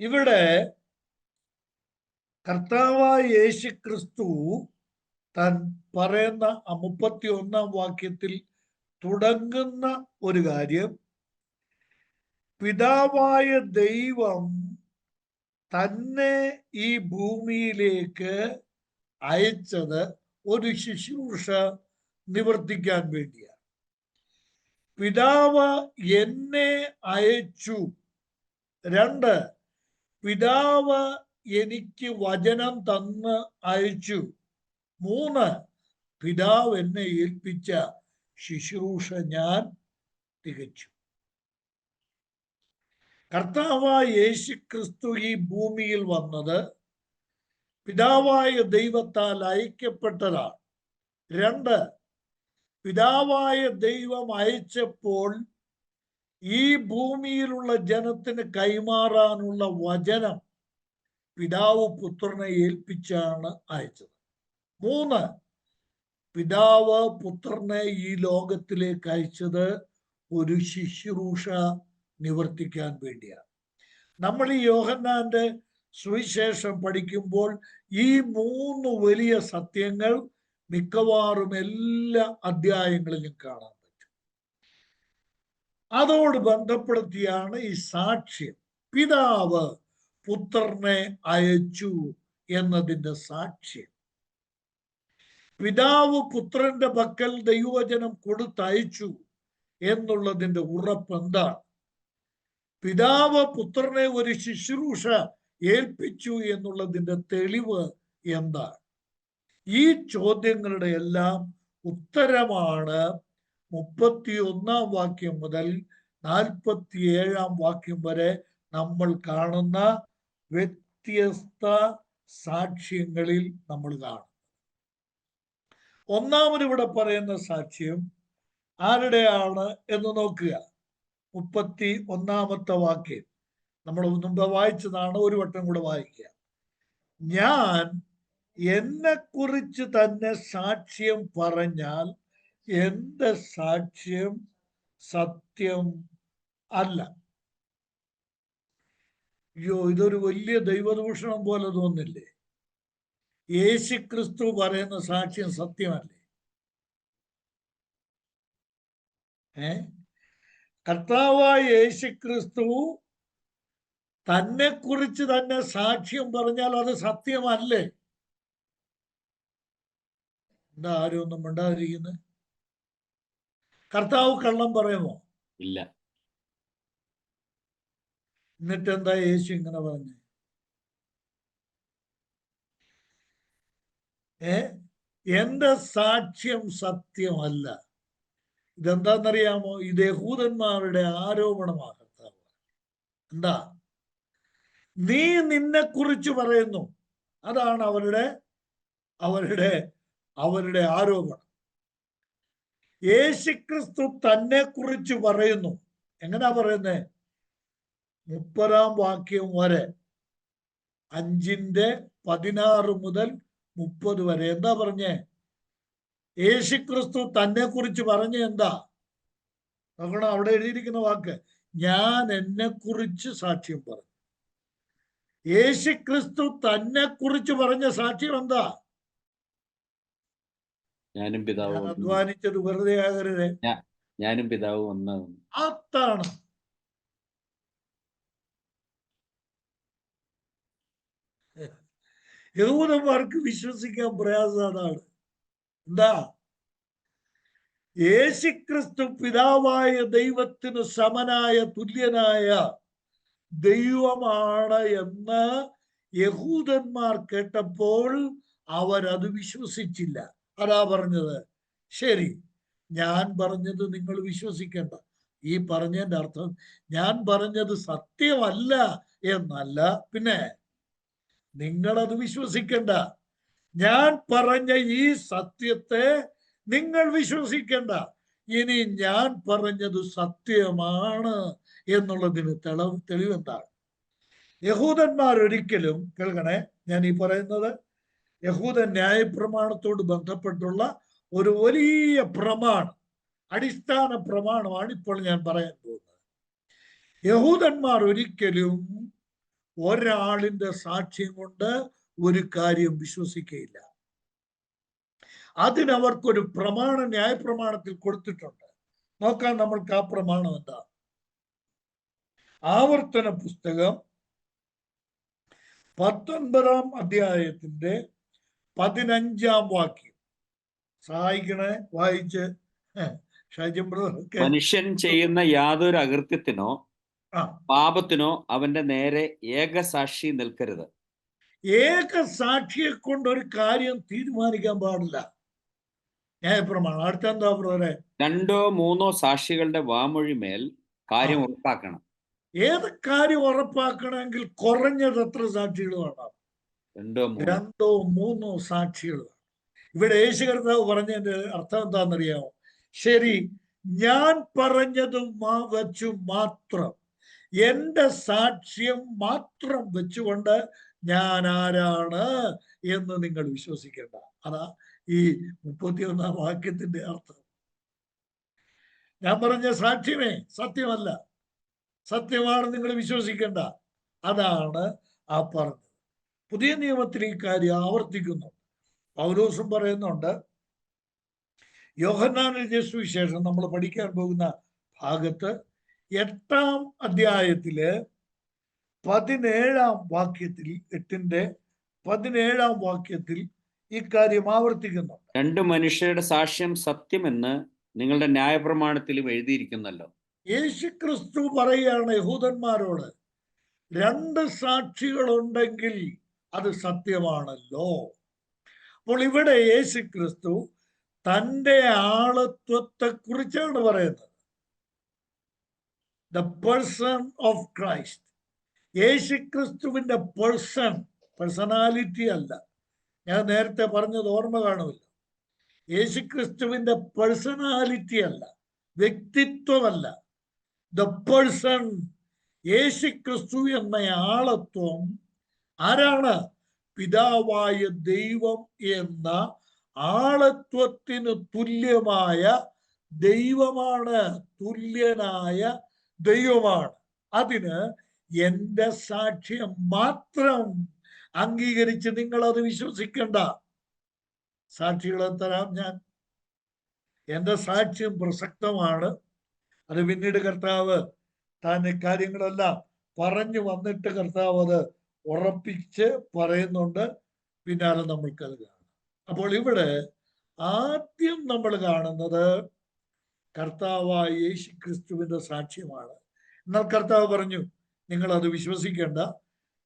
ഇവിടെ കർത്താവായ യേശുക്രിസ്തു താൻ പറയുന്ന ആ 31-ാം വാക്യത്തിൽ തുടങ്ങുന്ന ഒരു കാര്യം, പിതാവായ ദൈവം തന്നെ ഈ ഭൂമിയിലേക്ക് അയച്ചത് ഒരു ശുശ്രൂഷ നിവർത്തിക്കാൻ വേണ്ടിയാണ്. പിതാവ് എന്നെ അയച്ചു. 2, പിതാവ് എനിക്ക് വചനം തന്ന് അയച്ചു. 3, പിതാവ് എന്നെ ഏൽപ്പിച്ച ശുശ്രൂഷ ഞാൻ തികച്ചു. കർത്താവായ യേശുക്രിസ്തു ഈ ഭൂമിയിൽ വന്നത് പിതാവായ ദൈവത്താൽ അയക്കപ്പെട്ടതാണ്. 2, പിതാവായ ദൈവം അയച്ചപ്പോൾ ഈ ഭൂമിയിലുള്ള ജനത്തിന് കൈമാറാനുള്ള വചനം പിതാവ് പുത്രനെ ഏൽപ്പിച്ചാണ് അയച്ചത്. 3, പിതാവ് പുത്രനെ ഈ ലോകത്തിലേക്ക് അയച്ചത് ഒരു ശുശ്രൂഷ നിവർത്തിക്കാൻ വേണ്ടിയാണ്. നമ്മൾ ഈ യോഹന്നാന്റെ സുവിശേഷം പഠിക്കുമ്പോൾ ഈ 3 വലിയ സത്യങ്ങൾ മിക്കവാറും എല്ലാ അധ്യായങ്ങളിലും കാണാൻ പറ്റും. അതോട് ബന്ധപ്പെടുത്തിയാണ് ഈ സാക്ഷ്യം, പിതാവ് പുത്രനെ അയച്ചു എന്നതിൻ്റെ സാക്ഷ്യം. പിതാവ് പുത്രന്റെ പക്കൽ ദൈവവചനം കൊടുത്തയച്ചു എന്നുള്ളതിൻ്റെ ഉറപ്പ് എന്താണ്? പിതാവ് പുത്രനെ ഒരു ശുശ്രൂഷ ഏൽപ്പിച്ചു എന്നുള്ളതിൻ്റെ തെളിവ് എന്താണ്? ഈ ചോദ്യങ്ങളുടെ എല്ലാം ഉത്തരമാണ് 31-ാം വാക്യം മുതൽ 47-ാം വാക്യം വരെ നമ്മൾ കാണുന്ന വ്യത്യസ്ത സാക്ഷ്യങ്ങളിൽ നമ്മൾ കാണും. ഒന്നാമത് ഇവിടെ പറയുന്ന സാക്ഷ്യം ആരുടെയാണ് എന്ന് നോക്കുക. 31-ാമത്തെ വാക്യം നമ്മൾ മുമ്പ് വായിച്ചതാണ്, ഒരു വട്ടം കൂടെ വായിക്കുക. ഞാൻ എന്നെക്കുറിച്ച് തന്നെ സാക്ഷ്യം പറഞ്ഞാൽ എന്റെ സാക്ഷ്യം സത്യം അല്ല. അയ്യോ, ഇതൊരു വലിയ ദൈവദൂഷണം പോലെ തോന്നില്ലേ? യേശുക്രിസ്തു പറയുന്ന സാക്ഷ്യം സത്യമല്ലേ? കർത്താവായ യേശുക്രിസ്തു തന്നെ കുറിച്ച് തന്നെ സാക്ഷ്യം പറഞ്ഞാൽ അത് സത്യമല്ലേ? എന്താ ആരും ഒന്നും മിണ്ടാതിരിക്കുന്നത്? കർത്താവ് കള്ളം പറയുമോ? ഇല്ല. എന്നിട്ട് എന്താ യേശു ഇങ്ങനെ പറഞ്ഞു? എന്റെ സാക്ഷ്യം സത്യമല്ല. ഇതെന്താന്നറിയാമോ? ഇത് യഹൂദന്മാരുടെ ആരോപണമാണ്. കർത്താവ് എന്താ? നീ നിന്നെ കുറിച്ച് പറയുന്നു. അതാണ് അവരുടെ ആരോപണം. യേശുക്രിസ്തു തന്നെ കുറിച്ച് പറയുന്നു. എങ്ങനാ പറയുന്നേ? 30-ാം വാക്യം വരെ, 5:16 മുതൽ 30 വരെ എന്താ പറഞ്ഞേ? യേശുക്രിസ്തു തന്നെ കുറിച്ച് പറഞ്ഞ എന്താ നോക്കണം. അവിടെ എഴുതിയിരിക്കുന്ന വാക്ക്, ഞാൻ എന്നെ കുറിച്ച് സാക്ഷ്യം പറഞ്ഞു. യേശുക്രിസ്തു തന്നെ കുറിച്ച് പറഞ്ഞ സാക്ഷ്യം എന്താ? ഞാനും പിതാവ് അധ്വാനിച്ചത് വെറുതെ ആകരുതേ, ഞാനും പിതാവ് ഒന്നാകുന്നു. അതാണ്. യഹൂദന്മാർക്ക് വിശ്വസിക്കാൻ പ്രയാസം അതാണ്. എന്താ? യേശുക്രിസ്തു പിതാവായ ദൈവത്തിന് സമനായ തുല്യനായ ദൈവമാണ് എന്ന് യഹൂദന്മാർ കേട്ടപ്പോൾ അവരത് വിശ്വസിച്ചില്ല. അതാ പറഞ്ഞത്, ശരി, ഞാൻ പറഞ്ഞത് നിങ്ങൾ വിശ്വസിക്കേണ്ട. ഈ പറഞ്ഞതിന്റെ അർത്ഥം ഞാൻ പറഞ്ഞത് സത്യമല്ല എന്നല്ല, പിന്നെ നിങ്ങളത് വിശ്വസിക്കണ്ട. ഞാൻ പറഞ്ഞ ഈ സത്യത്തെ നിങ്ങൾ വിശ്വസിക്കണ്ട. ഇനി ഞാൻ പറഞ്ഞത് സത്യമാണ് എന്നുള്ളതിന് തെളിവെന്താണ്? യഹൂദന്മാർ ഒരിക്കലും, കേൾക്കണേ, ഞാൻ ഈ പറയുന്നത് യഹൂദ ന്യായപ്രമാണത്തോട് ബന്ധപ്പെട്ടുള്ള ഒരു വലിയ പ്രമാണം, അടിസ്ഥാന പ്രമാണമാണ് ഇപ്പോൾ ഞാൻ പറയാൻ പോകുന്നത്. യഹൂദന്മാർ ഒരിക്കലും ഒരാളിന്റെ സാക്ഷ്യം കൊണ്ട് ഒരു കാര്യം വിശ്വസിക്കുകയില്ല. അതിനവർക്കൊരു പ്രമാണം ന്യായപ്രമാണത്തിൽ കൊടുത്തിട്ടുണ്ട്. നോക്കാം നമ്മൾക്ക് ആ പ്രമാണം എന്താ. ആവർത്തന പുസ്തകം 19-ാം അധ്യായത്തിന്റെ 15-ാം വാക്യം. സഹായിക്കണേ, വായിച്ച്. മനുഷ്യൻ ചെയ്യുന്ന യാതൊരു അകൃത്യത്തിനോ പാപത്തിനോ അവന്റെ നേരെ ഏകസാക്ഷി നിൽക്കരുത്. ഏകസാക്ഷിയെ കൊണ്ട് ഒരു കാര്യം തീരുമാനിക്കാൻ പാടില്ല. ന്യായപ്രമാണം. അടുത്തെന്താ ബ്രദറെ? 2 or 3 സാക്ഷികളുടെ വാമൊഴിമേൽ കാര്യം ഉറപ്പാക്കണം. ഏത് കാര്യം ഉറപ്പാക്കണമെങ്കിൽ കുറഞ്ഞത് എത്ര സാക്ഷികൾ വേണം? 2 or 3 സാക്ഷികൾ. ഇവിടെ യേശു കർത്താവ് പറഞ്ഞതിന്റെ അർത്ഥം എന്താണെന്നറിയാമോ? ശരി, ഞാൻ പറഞ്ഞത് വെച്ചു മാത്രം, എന്റെ സാക്ഷ്യം മാത്രം വെച്ചുകൊണ്ട് ഞാൻ ആരാണ് എന്ന് നിങ്ങൾ വിശ്വസിക്കേണ്ട. അതാ ഈ 31-ാം വാക്യത്തിന്റെ അർത്ഥം. ഞാൻ പറഞ്ഞ സാക്ഷ്യമേ സത്യമല്ല, സത്യമാണ് നിങ്ങൾ വിശ്വസിക്കേണ്ട. അതാണ് ആ പറഞ്ഞത്. പുതിയ നിയമത്തിൽ ഈ കാര്യം ആവർത്തിക്കുന്നു. പൗലോസും പറയുന്നുണ്ട്. യോഹന്നാന്റെ സുവിശേഷം നമ്മൾ പഠിക്കാൻ പോകുന്ന ഭാഗത്ത് 8-ാം അധ്യായത്തില് 17-ാം വാക്യത്തിൽ, 8-ന്റെ 17-ാം വാക്യത്തിൽ ഈ കാര്യം ആവർത്തിക്കുന്നു. 2 മനുഷ്യരുടെ സാക്ഷ്യം സത്യമെന്ന് നിങ്ങളുടെ ന്യായപ്രമാണത്തിലും എഴുതിയിരിക്കുന്നല്ലോ. യേശു ക്രിസ്തു പറയുകയാണ് യഹൂദന്മാരോട്, 2 സാക്ഷികളുണ്ടെങ്കിൽ അത് സത്യമാണല്ലോ. അപ്പോൾ ഇവിടെ യേശു ക്രിസ്തു തൻ്റെ ആളത്വത്തെ കുറിച്ചാണ് പറയുന്നത്. The person of Christ. യേശു ക്രിസ്തുവിന്റെ പേഴ്സണാലിറ്റി അല്ല. ഞാൻ നേരത്തെ പറഞ്ഞത് ഓർമ്മ കാണുമല്ലോ. യേശു ക്രിസ്തുവിന്റെ പേഴ്സണാലിറ്റി അല്ല, വ്യക്തിത്വമല്ല. ദ പേഴ്സൺ, യേശു ക്രിസ്തു എന്ന ആളത്വം ആരാണ്? പിതാവായ ദൈവം എന്ന ആളത്വത്തിന് തുല്യമായ ദൈവമാണ്, തുല്യനായ ദൈവമാണ്. അതിന് എന്റെ സാക്ഷ്യം മാത്രം അംഗീകരിച്ച് നിങ്ങൾ അത് വിശ്വസിക്കണ്ട. സാക്ഷികളെ തരാം ഞാൻ. എന്റെ സാക്ഷ്യം പ്രസക്തമാണ്. അത് പിന്നീട് കർത്താവ് താൻ കാര്യങ്ങളെല്ലാം പറഞ്ഞു വന്നിട്ട് കർത്താവ് അത് ഉറപ്പിച്ച് പറയുന്നുണ്ട്. പിന്നാലെ നമ്മൾക്കത് കാണാം. അപ്പോൾ ഇവിടെ ആദ്യം നമ്മൾ കാണുന്നത് കർത്താവായ യേശു ക്രിസ്തുവിന്റെ സാക്ഷ്യമാണ്. എന്നാൽ കർത്താവ് പറഞ്ഞു, നിങ്ങൾ അത് വിശ്വസിക്കേണ്ട.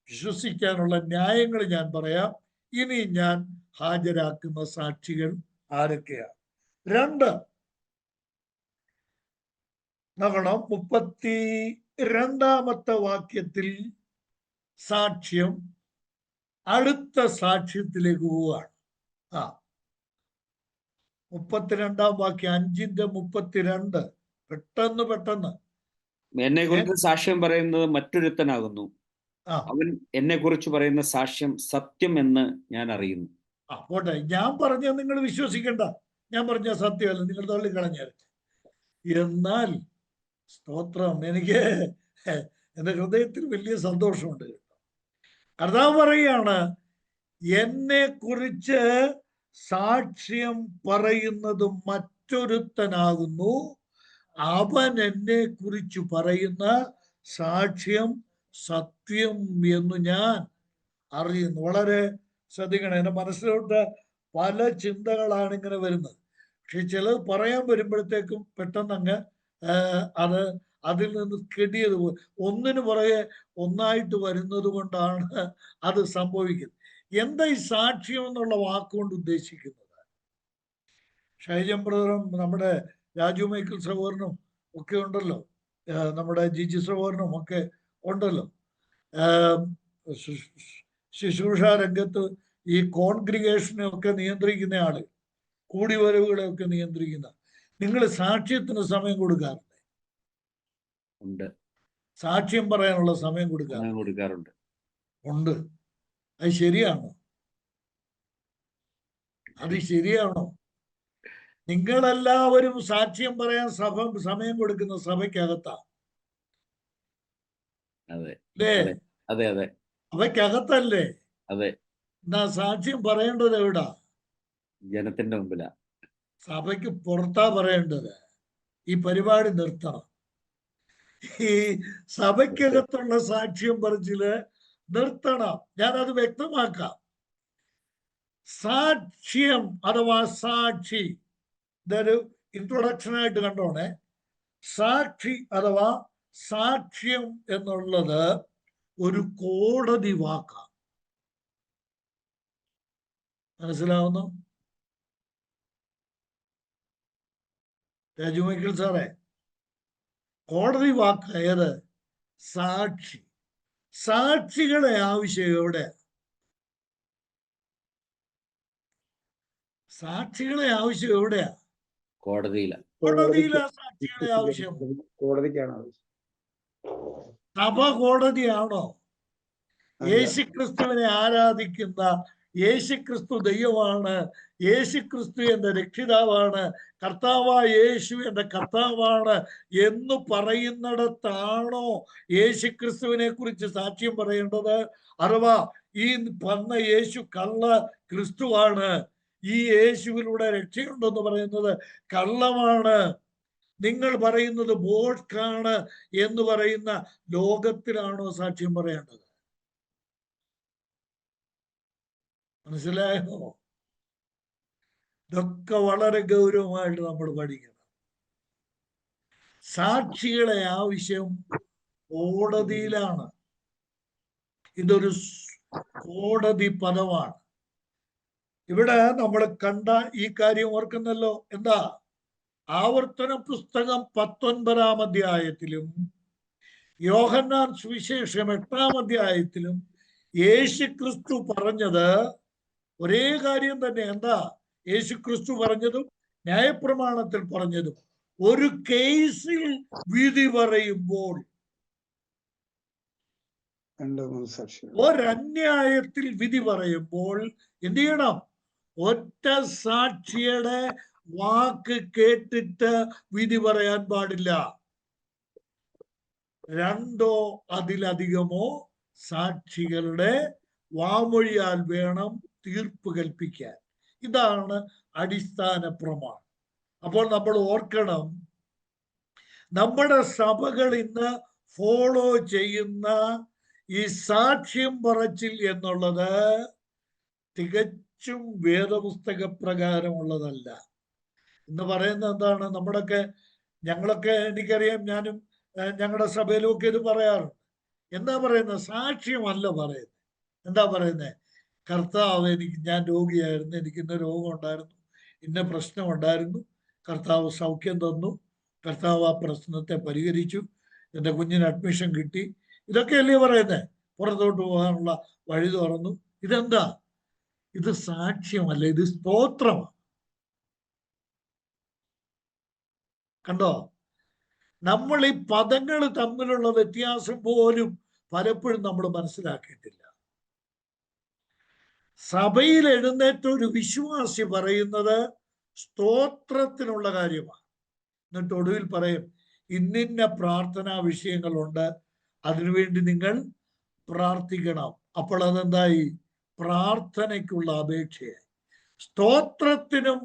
വിശ്വസിക്കാനുള്ള ന്യായങ്ങൾ ഞാൻ പറയാം. ഇനി ഞാൻ ഹാജരാക്കുന്ന സാക്ഷികൾ ആരൊക്കെയാണ്? 2 നോക്കണം. 32-ാമത്തെ വാക്യത്തിൽ സാക്ഷ്യം അടുത്ത സാക്ഷ്യത്തിലേക്ക് പോവുകയാണ്. 32-ാം വാക്യം, 5-ന്റെ 32. പെട്ടെന്ന് എന്നെ കുറിച്ച് സാക്ഷ്യം പറയുന്നത് മറ്റൊരുത്തനാകുന്നു. അവൻ എന്നെ കുറിച്ച് പറയുന്ന സാക്ഷ്യം സത്യം എന്ന് ഞാൻ അറിയുന്നു. പോട്ടെ, ഞാൻ പറഞ്ഞ നിങ്ങൾ വിശ്വസിക്കണ്ട. ഞാൻ പറഞ്ഞ സത്യമല്ല, നിങ്ങൾ തള്ളിക്കളഞ്ഞാൽ. എന്നാൽ സ്തോത്രം, എനിക്ക് എൻ്റെ ഹൃദയത്തിൽ വലിയ സന്തോഷമുണ്ട്. കർത്താവ് പറയുകയാണ്, എന്നെ കുറിച്ച് സാക്ഷ്യം പറയുന്നത് മറ്റൊരുത്തനാകുന്നു. അവൻ എന്നെ കുറിച്ച് പറയുന്ന സാക്ഷ്യം സത്യം എന്ന് ഞാൻ അറിയുന്നു. വളരെ ശ്രദ്ധിക്കണം. എൻ്റെ മനസ്സിലോട്ട് പല ചിന്തകളാണ് ഇങ്ങനെ വരുന്നത്. പക്ഷെ ചിലത് പറയാൻ വരുമ്പോഴത്തേക്കും പെട്ടെന്ന് അതിൽ നിന്ന് കെടിയത് ഒന്നിനു പുറകെ ഒന്നായിട്ട് വരുന്നത് കൊണ്ടാണ് അത് സംഭവിക്കുന്നത്. എന്താ ഈ സാക്ഷ്യം എന്നുള്ള വാക്കുകൊണ്ട് ഉദ്ദേശിക്കുന്നത്? ഷൈജൻ ബ്രദറും നമ്മുടെ രാജു മൈക്കിൾ സഹോദരനും ഒക്കെ ഉണ്ടല്ലോ, നമ്മുടെ ജിജി സഹോദരനും ഒക്കെ ഉണ്ടല്ലോ. ശുശ്രൂഷ രംഗത്ത് ഈ കോൺഗ്രിഗേഷനെ ഒക്കെ നിയന്ത്രിക്കുന്ന ആള്, കൂടിവരവുകളെ ഒക്കെ നിയന്ത്രിക്കുന്ന, നിങ്ങൾ സാക്ഷ്യത്തിന് സമയം കൊടുക്കാറുണ്ട്? സാക്ഷ്യം പറയാനുള്ള സമയം കൊടുക്കാറുണ്ട്? ഉണ്ട്. അത് ശരിയാണോ? അത് ശരിയാണോ? നിങ്ങളെല്ലാവരും സാക്ഷ്യം പറയാൻ സമയം കൊടുക്കുന്ന സഭയ്ക്കകത്താ അല്ലേ? സഭയ്ക്കകത്തല്ലേ? എന്നാ സാക്ഷ്യം പറയേണ്ടത് എവിടാ? ജനത്തിന്റെ മുമ്പിലാ. സഭയ്ക്ക് പുറത്താ പറയേണ്ടത്. ഈ പരിപാടി നിർത്തണം. ഈ സഭയ്ക്കകത്തുള്ള സാക്ഷ്യം പറച്ചില് നിർത്തണം. ഞാനത് വ്യക്തമാക്കാം. സാക്ഷ്യം അഥവാ സാക്ഷി, ഇതൊരു ഇൻട്രൊഡക്ഷനായിട്ട് കണ്ടോണേ. സാക്ഷി അഥവാ സാക്ഷ്യം എന്നുള്ളത് ഒരു കോടതി വാക്കാണ്. മനസ്സിലാവുന്നു? രാജു മൈക്കിൾ സാറേ, കോടതി വാക്ക് ഏത്? സാക്ഷി. സാക്ഷികളെ ആവശ്യം എവിടെയാ? സാക്ഷികളെ ആവശ്യം എവിടെയാ? കോടതിയിലാ. സാക്ഷികളെ ആവശ്യം. കോടതിക്കാണ് ആവശ്യം. സഭ കോടതിയാണോ? യേശുക്രിസ്തുവിനെ ആരാധിക്കുന്ന, യേശുക്രിസ്തു ദൈവമാണ്, യേശുക്രിസ്തു എന്റെ രക്ഷിതാവാണ്, കർത്താവായ യേശു എന്റെ കർത്താവാണ് എന്ന് പറയുന്നിടത്താണോ യേശുക്രിസ്തുവിനെ കുറിച്ച് സാക്ഷ്യം പറയേണ്ടത്? അഥവാ ഈ വന്ന യേശു കള്ള ക്രിസ്തുവാണ്, ഈ യേശുവിലൂടെ രക്ഷയുണ്ടെന്ന് പറയുന്നത് കള്ളമാണ്, നിങ്ങൾ പറയുന്നത് ബോഷ്കാണ് എന്ന് പറയുന്ന ലോകത്തിലാണോ സാക്ഷ്യം പറയേണ്ടത്? മനസ്സിലായോ? ഇതൊക്കെ വളരെ ഗൗരവമായിട്ട് നമ്മൾ പഠിക്കണം. സാക്ഷികളെ ആവശ്യം കോടതിയിലാണ്. ഇതൊരു കോടതി പദമാണ്. ഇവിടെ നമ്മൾ കണ്ട ഈ കാര്യം ഓർക്കുന്നല്ലോ. എന്താ? ആവർത്തന പുസ്തകം 19-ാം അധ്യായത്തിലും യോഹന്നാൻ സുവിശേഷം 8-ാം അധ്യായത്തിലും യേശുക്രിസ്തു പറഞ്ഞത് ഒരേ കാര്യം തന്നെ. എന്താ യേശുക്രിസ്തു പറഞ്ഞതും ന്യായപ്രമാണത്തിൽ പറഞ്ഞതും? ഒരു കേസിൽ വിധി പറയുമ്പോൾ, ഒരന്യായത്തിൽ വിധി പറയുമ്പോൾ എന്ത് ചെയ്യണം? ഒറ്റ സാക്ഷിയുടെ വാക്ക് കേട്ടിട്ട് വിധി പറയാൻ പാടില്ല. 2 അതിലധികമോ സാക്ഷികളുടെ വാമൊഴിയാൽ വേണം തീർപ്പ് കൽപ്പിക്കാൻ. ഇതാണ് അടിസ്ഥാന പ്രമാണം. അപ്പോൾ നമ്മൾ ഓർക്കണം, നമ്മുടെ സഭകൾ ഇന്ന് ഫോളോ ചെയ്യുന്ന ഈ സാക്ഷ്യം പറച്ചിൽ എന്നുള്ളത് തികച്ചും വേദപുസ്തക പ്രകാരമുള്ളതല്ല. എന്ന് പറയുന്നത് എന്താണ്? ഞങ്ങളൊക്കെ എനിക്കറിയാം, ഞാനും ഞങ്ങളുടെ സഭയിലും ഒക്കെ ഇത് പറയാറുണ്ട്. എന്താ പറയുന്നത്? സാക്ഷ്യമല്ല പറയുന്നത്. എന്താ പറയുന്നത്? കർത്താവ്, ഞാൻ രോഗിയായിരുന്നു, എനിക്ക് ഇന്ന രോഗം ഉണ്ടായിരുന്നു, ഇന്ന പ്രശ്നം ഉണ്ടായിരുന്നു, കർത്താവ് സൗഖ്യം തന്നു, കർത്താവ് ആ പ്രശ്നത്തെ പരിഹരിച്ചു, എൻ്റെ കുഞ്ഞിന് അഡ്മിഷൻ കിട്ടി. ഇതൊക്കെയല്ലേ പറയുന്നത്? പുറത്തോട്ട് പോകാനുള്ള വഴി തുറന്നു. ഇതെന്താ? ഇത് സാക്ഷ്യമല്ല, ഇത് സ്തോത്രമാണ്. കണ്ടോ? നമ്മൾ ഈ പദങ്ങൾ തമ്മിലുള്ള വ്യത്യാസം പോലും പലപ്പോഴും നമ്മൾ മനസ്സിലാക്കിയിട്ടില്ല. സഭയിൽ എഴുന്നേറ്റ ഒരു വിശ്വാസി പറയുന്നത് സ്തോത്രത്തിനുള്ള കാര്യമാണ്. എന്നിട്ട് ഒടുവിൽ പറയും, ഇന്നിന്ന പ്രാർത്ഥനാ വിഷയങ്ങളുണ്ട്, അതിനുവേണ്ടി നിങ്ങൾ പ്രാർത്ഥിക്കണം. അപ്പോൾ അതെന്തായി? പ്രാർത്ഥനയ്ക്കുള്ള അപേക്ഷയായി. സ്തോത്രത്തിനും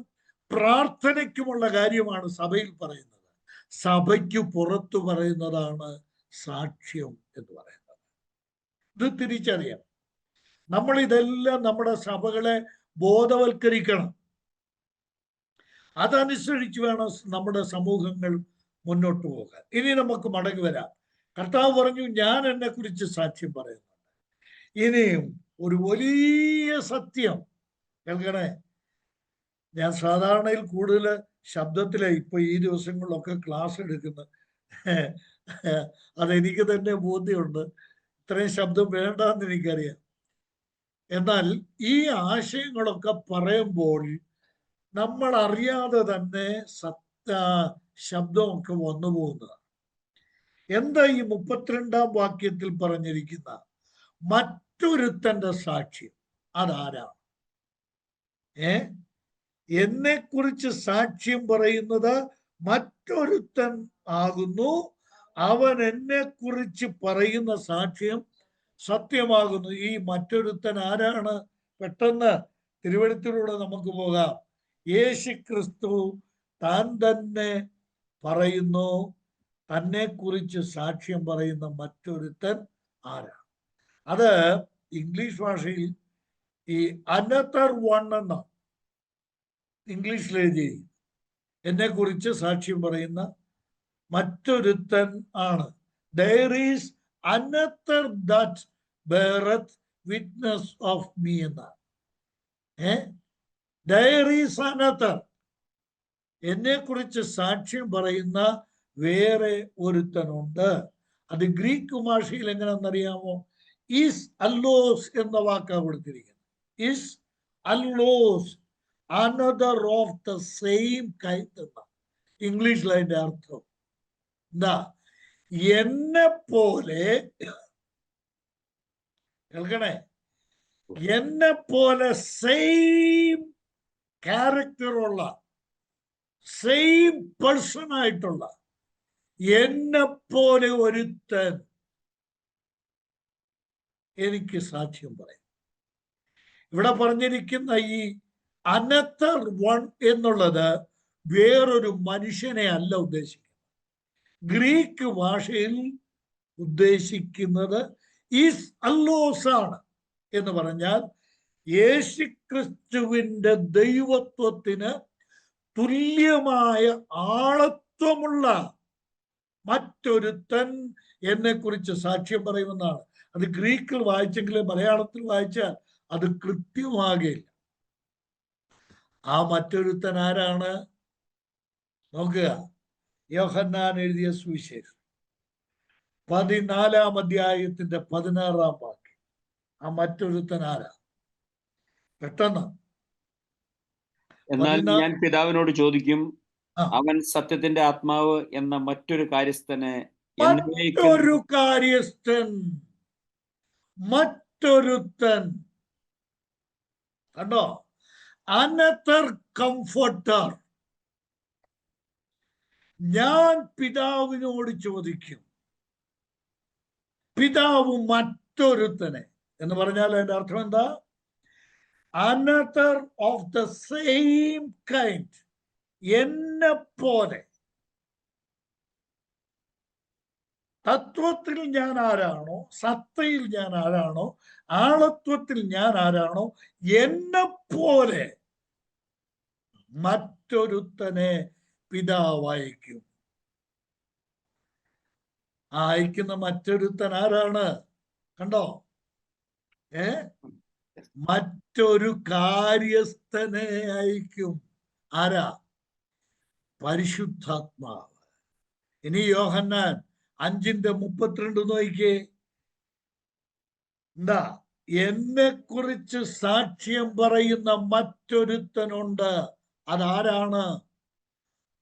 പ്രാർത്ഥനയ്ക്കുമുള്ള കാര്യമാണ് സഭയിൽ പറയുന്നത്. സഭയ്ക്ക് പുറത്തു പറയുന്നതാണ് സാക്ഷ്യം എന്ന് പറയുന്നത്. ഇത് തിരിച്ചറിയാം. നമ്മൾ ഇതെല്ലാം നമ്മുടെ സഭകളെ ബോധവൽക്കരിക്കണം. അതനുസരിച്ച് വേണം നമ്മുടെ സമൂഹങ്ങൾ മുന്നോട്ട് പോകാൻ. ഇനി നമുക്ക് മടങ്ങി വരാം. കർത്താവ് പറഞ്ഞു, ഞാൻ എന്നെ കുറിച്ച് സാക്ഷ്യം പറയുന്നുണ്ട്. ഇനിയും ഒരു വലിയ സത്യം കേൾക്കണേ. ഞാൻ സാധാരണയിൽ കൂടുതൽ ശബ്ദത്തിലെ ഇപ്പൊ ഈ ദിവസങ്ങളിലൊക്കെ ക്ലാസ് എടുക്കുന്നത്. അതെനിക്ക് തന്നെ ബോധ്യമുണ്ട്, ഇത്രയും ശബ്ദം വേണ്ടെന്ന് എനിക്കറിയാം. എന്നാൽ ഈ ആശയങ്ങളൊക്കെ പറയുമ്പോൾ നമ്മൾ അറിയാതെ തന്നെ ശബ്ദമൊക്കെ വന്നു പോകുന്നതാണ്. എന്താ ഈ 32-ാം വാക്യത്തിൽ പറഞ്ഞിരിക്കുന്ന മറ്റൊരുത്തന്റെ സാക്ഷ്യം? അതാരാണ്? എന്നെ കുറിച്ച് സാക്ഷ്യം പറയുന്നത് മറ്റൊരുത്തൻ ആകുന്നു, അവൻ എന്നെ കുറിച്ച് പറയുന്ന സാക്ഷ്യം സത്യമാകുന്നു. ഈ മറ്റൊരുത്തൻ ആരാണ്? പെട്ടെന്ന് തിരുവഴുത്തിലൂടെ നമുക്ക് പോകാം. യേശുക്രിസ്തു താൻ തന്നെ പറയുന്നു, തന്നെ കുറിച്ച് സാക്ഷ്യം പറയുന്ന മറ്റൊരുത്തൻ ആരാണ്? അത് ഇംഗ്ലീഷ് ഭാഷയിൽ ഈ അനദർ വൺ എന്ന ഇംഗ്ലീഷിൽ എഴുതി, എന്നെ കുറിച്ച് സാക്ഷ്യം പറയുന്ന മറ്റൊരുത്തൻ ആണ്. There is another that beareth witness of me എന്നാണ്. There is another, എന്നെ കുറിച്ച് സാക്ഷ്യം പറയുന്ന വേറെ ഒരുത്തനുണ്ട്. അത് ഗ്രീക്ക് ഭാഷയിൽ എങ്ങനെയാണെന്നറിയാമോ? ഈസ് അല്ലോസ് എന്ന വാക്കാ കൊടുത്തിരിക്കുന്നത്. ഈസ് അല്ലോസ്, another of the same kind എന്ന ഇംഗ്ലീഷിൽ അതിന്റെ അർത്ഥം എന്താ? എന്നെ പോലെ, കേൾക്കണേ, എന്നെ പോലെ സെയിം ക്യാരക്ടറുള്ള, സെയിം പേഴ്സൺ ആയിട്ടുള്ള എന്നെ പോലെ ഒരുത്തൻ എനിക്ക് സാക്ഷ്യം പറയും. ഇവിടെ പറഞ്ഞിരിക്കുന്ന ഈ അനദർ വൺ എന്നുള്ളത് വേറൊരു മനുഷ്യനെ അല്ല ഉദ്ദേശിക്കുന്നത്. ഗ്രീക്ക് ഭാഷയിൽ ഉദ്ദേശിക്കുന്നത് ഈസ് അല്ലോസ് ആണ്. എന്ന് പറഞ്ഞാൽ യേശുക്രിസ്തുവിന്റെ ദൈവത്വത്തിന് തുല്യമായ ആളത്വമുള്ള മറ്റൊരുത്തൻ എന്നെ കുറിച്ച് സാക്ഷ്യം പറയുമെന്നാണ്. അത് ഗ്രീക്കിൽ വായിച്ചെങ്കിൽ മലയാളത്തിൽ വായിച്ചാൽ അത് കൃത്യമാകുകയില്ല. ആ മറ്റൊരുത്തൻ ആരാണ്? നോക്കുക, യോഹന്നാൻ എഴുതിയ സുവിശേഷം 14-ാം അധ്യായത്തിന്റെ 16-ാം വാക്യം. ആ മറ്റൊരുത്തൻ ആരാ? പെട്ടെന്ന്. എന്നാൽ ഞാൻ പിതാവിനോട് ചോദിക്കും, അവൻ സത്യത്തിന്റെ ആത്മാവ് എന്ന മറ്റൊരു കാര്യസ്ഥനെ, മറ്റൊരു കാര്യസ്ഥൻ, മറ്റൊരുത്തൻ. കണ്ടോ? Another comforter. ഞാൻ പിതാവിനോട് ചോദിക്കും, പിതാവ് മറ്റൊരുത്തനെ എന്ന് പറഞ്ഞാൽ അതിന്റെ അർത്ഥം എന്താ? Another of the same kind, എന്നെ പോലെ. തത്വത്തിൽ ഞാൻ ആരാണോ, സത്തയിൽ ഞാൻ ആരാണോ, ആളത്വത്തിൽ ഞാൻ ആരാണോ, എന്നെ പോലെ മറ്റൊരുത്തനെ പിതാവ് അയക്കും. അയക്കുന്ന മറ്റൊരുത്തൻ ആരാണ്? കണ്ടോ? മറ്റൊരു കാര്യസ്ഥനെ അയക്കും. ആരാ? പരിശുദ്ധാത്മാവ്. ഇനി യോഹന്നാൻ 5:32 നോക്കിക്കേ. എന്താ? എന്നെ കുറിച്ച് സാക്ഷ്യം പറയുന്ന മറ്റൊരുത്തനുണ്ട്. അതാരാണ്?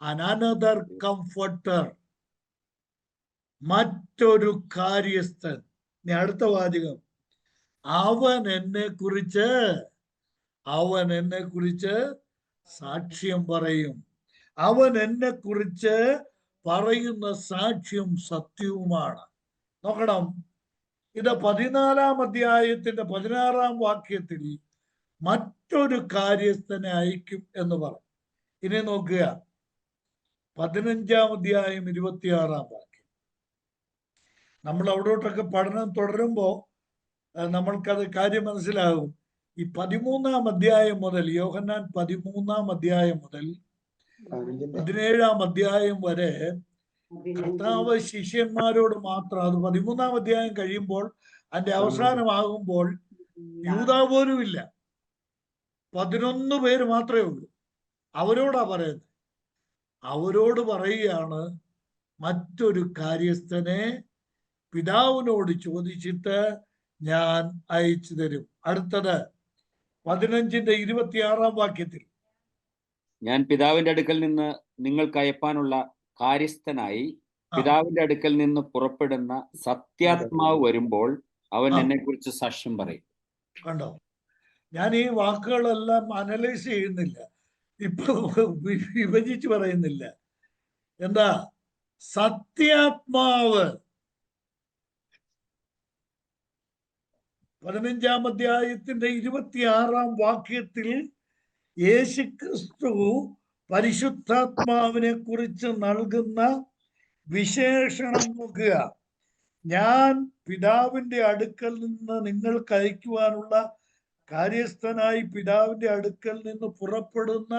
അനദർ കംഫർട്ടർ, മറ്റൊരു കാര്യസ്ഥൻ. ഇനി അടുത്ത വാചകം, അവൻ എന്നെ കുറിച്ച് സാക്ഷ്യം പറയും. അവൻ എന്നെ കുറിച്ച് പറയുന്ന സാക്ഷ്യം സത്യവുമാണ്. നോക്കണം, ഇത് 14-ാം അധ്യായത്തിന്റെ 16-ാം വാക്യത്തിൽ മറ്റൊരു കാര്യസ്ഥനെ അയക്കും എന്ന് പറയും. ഇനി നോക്കുക, 15-ാം അധ്യായം 26-ാം വാക്യം. നമ്മൾ അവിടോട്ടൊക്കെ പഠനം തുടരുമ്പോ നമ്മൾക്കത് കാര്യം മനസ്സിലാകും. ഈ 13-ാം അധ്യായം മുതൽ, യോഹന്നാൻ 13-ാം അധ്യായം മുതൽ 17-ാം അധ്യായം വരെ കർത്താവ് ശിഷ്യന്മാരോട് മാത്രം, അത് 13-ാം അധ്യായം കഴിയുമ്പോൾ അതിന്റെ അവസാനമാകുമ്പോൾ യൂദാ പോലും ഇല്ല, 11 പേര് മാത്രമേ ഉള്ളൂ. അവരോടാ പറയുന്നത്. അവരോട് പറയുകയാണ്, മറ്റൊരു കാര്യസ്ഥനെ പിതാവിനോട് ചോദിച്ചിട്ട് ഞാൻ അയച്ചു തരും. അടുത്തത് 15:26 വാക്യത്തിൽ, ഞാൻ പിതാവിന്റെ അടുക്കൽ നിന്ന് നിങ്ങൾക്ക് അയപ്പാനുള്ള കാര്യസ്ഥനായി പിതാവിന്റെ അടുക്കൽ നിന്ന് പുറപ്പെടുന്ന സത്യാത്മാവ് വരുമ്പോൾ അവൻ എന്നെ കുറിച്ച് സാക്ഷ്യം പറയും. കണ്ടോ? ഞാൻ ഈ വാക്കുകളെല്ലാം അനലൈസ് ചെയ്യുന്നില്ല, ഇപ്പൊ വിഭജിച്ച് പറയുന്നില്ല. എന്താ? സത്യാത്മാവ്. 15-ാം അധ്യായത്തിന്റെ 26 വാക്യത്തിൽ യേശുക്രിസ്തു പരിശുദ്ധാത്മാവിനെ കുറിച്ച് നൽകുന്ന വിശേഷണം നോക്കുക. ഞാൻ പിതാവിന്റെ അടുക്കൽ നിന്ന് നിങ്ങൾക്ക് അയക്കുവാനുള്ള കാര്യസ്ഥനായി പിതാവിന്റെ അടുക്കൽ നിന്ന് പുറപ്പെടുന്ന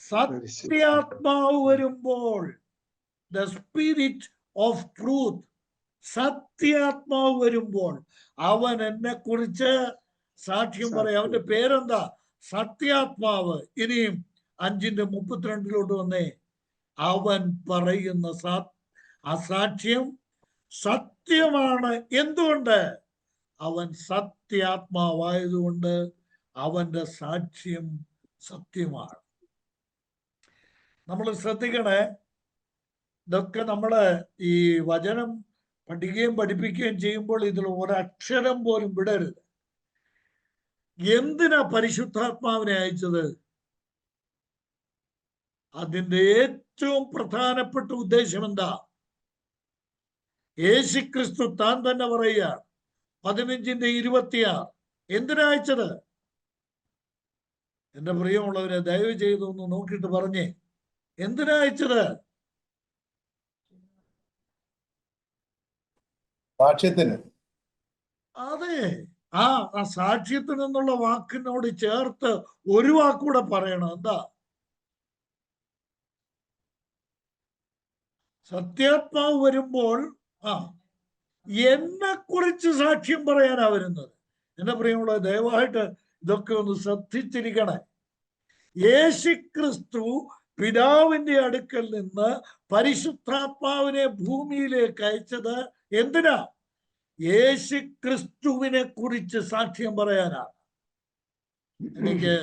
സത്യാത്മാവ് വരുമ്പോൾ, ദ സ്പിരിറ്റ് ഓഫ് ട്രൂത്ത്, സത്യാത്മാവ് വരുമ്പോൾ അവൻ എന്നെ കുറിച്ച് സാക്ഷ്യം പറയും. അവന്റെ പേരെന്താ? സത്യാത്മാവ്. ഇനിയും 5:32 വന്നേ. അവൻ പറയുന്ന സാക്ഷ്യം സത്യമാണ്. എന്തുകൊണ്ട്? അവൻ സത്യാത്മാവായതുകൊണ്ട് അവന്റെ സാക്ഷ്യം സത്യമാണ്. നമ്മൾ ശ്രദ്ധിക്കണേ, ഇതൊക്കെ നമ്മള് ഈ വചനം പഠിക്കുകയും പഠിപ്പിക്കുകയും ചെയ്യുമ്പോൾ ഇതിൽ ഒരക്ഷരം പോലും വിടരുത്. എന്തിനാ പരിശുദ്ധാത്മാവിനെ അയച്ചത്? അതിന്റെ ഏറ്റവും പ്രധാനപ്പെട്ട ഉദ്ദേശം എന്താ? യേശുക്രിസ്തു താൻ തന്നെ പറയുക, 15:26, എന്തിനാ അയച്ചത്? എന്റെ പ്രിയമുള്ളവരെ, ദയവ് ചെയ്തൊന്ന് നോക്കിയിട്ട് പറഞ്ഞേ, എന്തിനാ അയച്ചത്? സാക്ഷ്യത്തിന്. അതെ, ആ സാക്ഷ്യത്തിന് എന്നുള്ള വാക്കിനോട് ചേർത്ത് ഒരു വാക്കൂടെ പറയണം. എന്താ? സത്യാത്മാവ് വരുമ്പോൾ എന്നെ കുറിച്ച് സാക്ഷ്യം പറയാനാ വരുന്നത്. എന്റെ പ്രിയമുള്ള, ദയവായിട്ട് ഇതൊക്കെ ഒന്ന് ശ്രദ്ധിച്ചിരിക്കണേ. യേശുക്രിസ്തു പിതാവിന്റെ അടുക്കൽ നിന്ന് പരിശുദ്ധാത്മാവിനെ ഭൂമിയിലേക്ക് അയച്ചത് എന്തിനാ? യേശുക്രിസ്തുവിനെ കുറിച്ച് സാക്ഷ്യം പറയാനാണ്. എനിക്ക്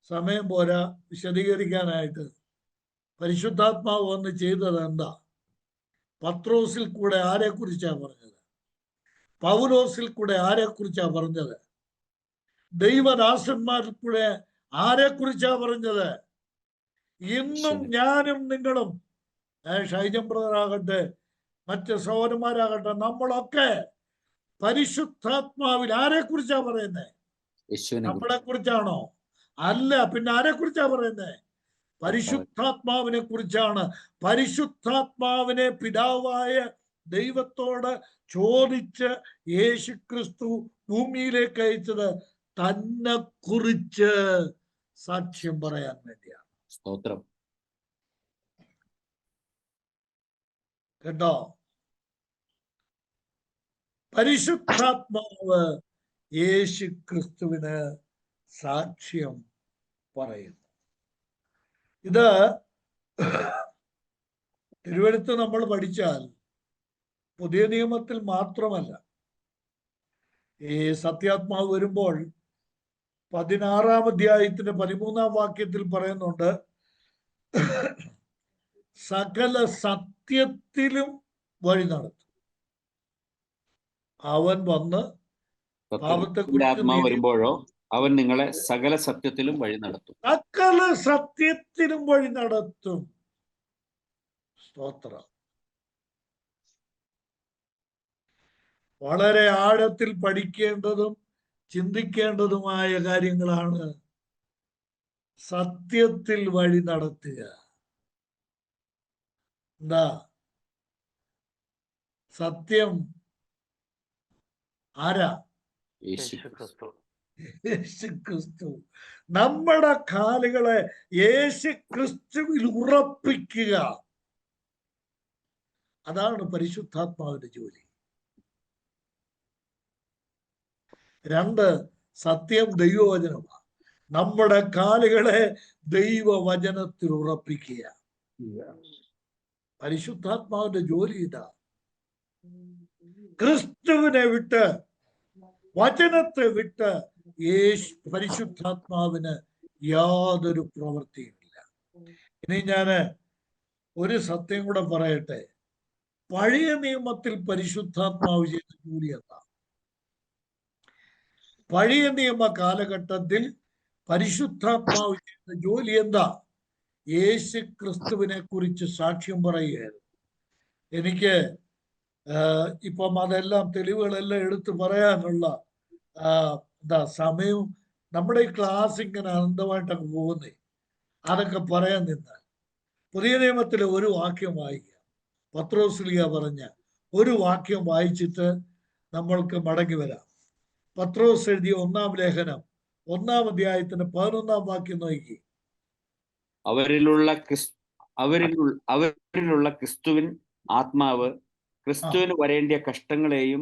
സമയം പോരാ വിശദീകരിക്കാനായിട്ട്. പരിശുദ്ധാത്മാവ് വന്ന് ചെയ്തത് എന്താ? പത്രോസിൽ കൂടെ ആരെ കുറിച്ചാ പറഞ്ഞത്? പൗലോസിൽ കൂടെ ആരെ കുറിച്ചാ പറഞ്ഞത്? ദൈവദാസന്മാരിൽ കൂടെ ആരെ കുറിച്ചാ പറഞ്ഞത്? ഇന്നും ഞാനും നിങ്ങളും, ഷൈജൻ ബ്രദറാകട്ടെ, മറ്റ് സഹോദരന്മാരാകട്ടെ, നമ്മളൊക്കെ പരിശുദ്ധാത്മാവിൽ ആരെ കുറിച്ചാ പറയുന്നത്? നമ്മളെ കുറിച്ചാണോ? അല്ല, പിന്നെ ആരെ കുറിച്ചാ പറയുന്നത്? പരിശുദ്ധാത്മാവിനെ കുറിച്ചാണ്. പരിശുദ്ധാത്മാവിനെ പിതാവായ ദൈവത്തോട് ചോദിച്ച് യേശുക്രിസ്തു ഭൂമിയിലേക്ക് അയച്ചത് തന്നെ കുറിച്ച് സാക്ഷ്യം പറയാൻ വേണ്ടിയാണ്. സ്തോത്രം. കേട്ടോ? പരിശുദ്ധാത്മാവ് യേശുക്രിസ്തുവിന് സാക്ഷ്യം പറയുന്നു. ഇത് തിരുവെഴുത്ത് നമ്മൾ പഠിച്ചാൽ പുതിയ നിയമത്തിൽ മാത്രമല്ല, ഈ സത്യാത്മാവ് വരുമ്പോൾ 16-ാം അധ്യായത്തിന്റെ 13-ാം വാക്യത്തിൽ പറയുന്നുണ്ട്, സകല സത്യത്തിലും വഴി നടത്തും. അവൻ വന്ന് ആത്മാവ് വരുമ്പോഴോ അവൻ നിങ്ങളെ സകല സത്യത്തിലും വഴി നടത്തും. സകല സത്യത്തിലും വഴി നടത്തും. സ്തോത്രം. വളരെ ആഴത്തിൽ പഠിക്കേണ്ടതും ചിന്തിക്കേണ്ടതുമായ കാര്യങ്ങളാണ്. സത്യത്തിൽ വഴി നടത്തുക. എന്താ സത്യം? ആരാ? യേശുക്രിസ്തു. നമ്മുടെ കാലുകളെ യേശുക്രിസ്തുവിൽ ഉറപ്പിക്കുക. അതാണ് പരിശുദ്ധാത്മാവിന്റെ ജോലി. 2, സത്യം ദൈവവചനമാണ്. നമ്മുടെ കാലുകളെ ദൈവവചനത്തിൽ ഉറപ്പിക്കുക. പരിശുദ്ധാത്മാവിന്റെ ജോലി ഇതാ. ക്രിസ്തുവിനെ വിട്ട്, വചനത്തെ വിട്ട് പരിശുദ്ധാത്മാവിന് യാതൊരു പ്രവൃത്തിയുമില്ല. ഇനി ഞാന് ഒരു സത്യം കൂടെ പറയട്ടെ. പഴയ നിയമത്തിൽ പരിശുദ്ധാത്മാവ് ചെയ്ത ജോലി എന്താ? പഴയ നിയമ കാലഘട്ടത്തിൽ പരിശുദ്ധാത്മാവ് ചെയ്ത ജോലി എന്താ? യേശു ക്രിസ്തുവിനെ കുറിച്ച് സാക്ഷ്യം പറയുകയായിരുന്നു. എനിക്ക് ഇപ്പം അതെല്ലാം തെളിവുകളെല്ലാം എടുത്തു പറയാനുള്ള സമയവും നമ്മുടെ ഈ ക്ലാസ് ഇങ്ങനെ അനന്തമായിട്ടൊക്കെ പോകുന്നേ. അതൊക്കെ പറയാൻ നിന്നാൽ പുതിയ നിയമത്തിലെ ഒരു വാക്യം വായിക്കുക. പത്രോസ്ലീഹ പറഞ്ഞ ഒരു വാക്യം വായിച്ചിട്ട് നമ്മൾക്ക് മടങ്ങി വരാം. പത്രോസ് എഴുതിയ 1-ാം ലേഖനം 1-ാം അധ്യായത്തിന്റെ 11-ാം വാക്യം നോക്കി. അവരിലുള്ള ക്രിസ്തുവിൻ ആത്മാവ് ക്രിസ്തുവിന് വരേണ്ടിയ കഷ്ടങ്ങളെയും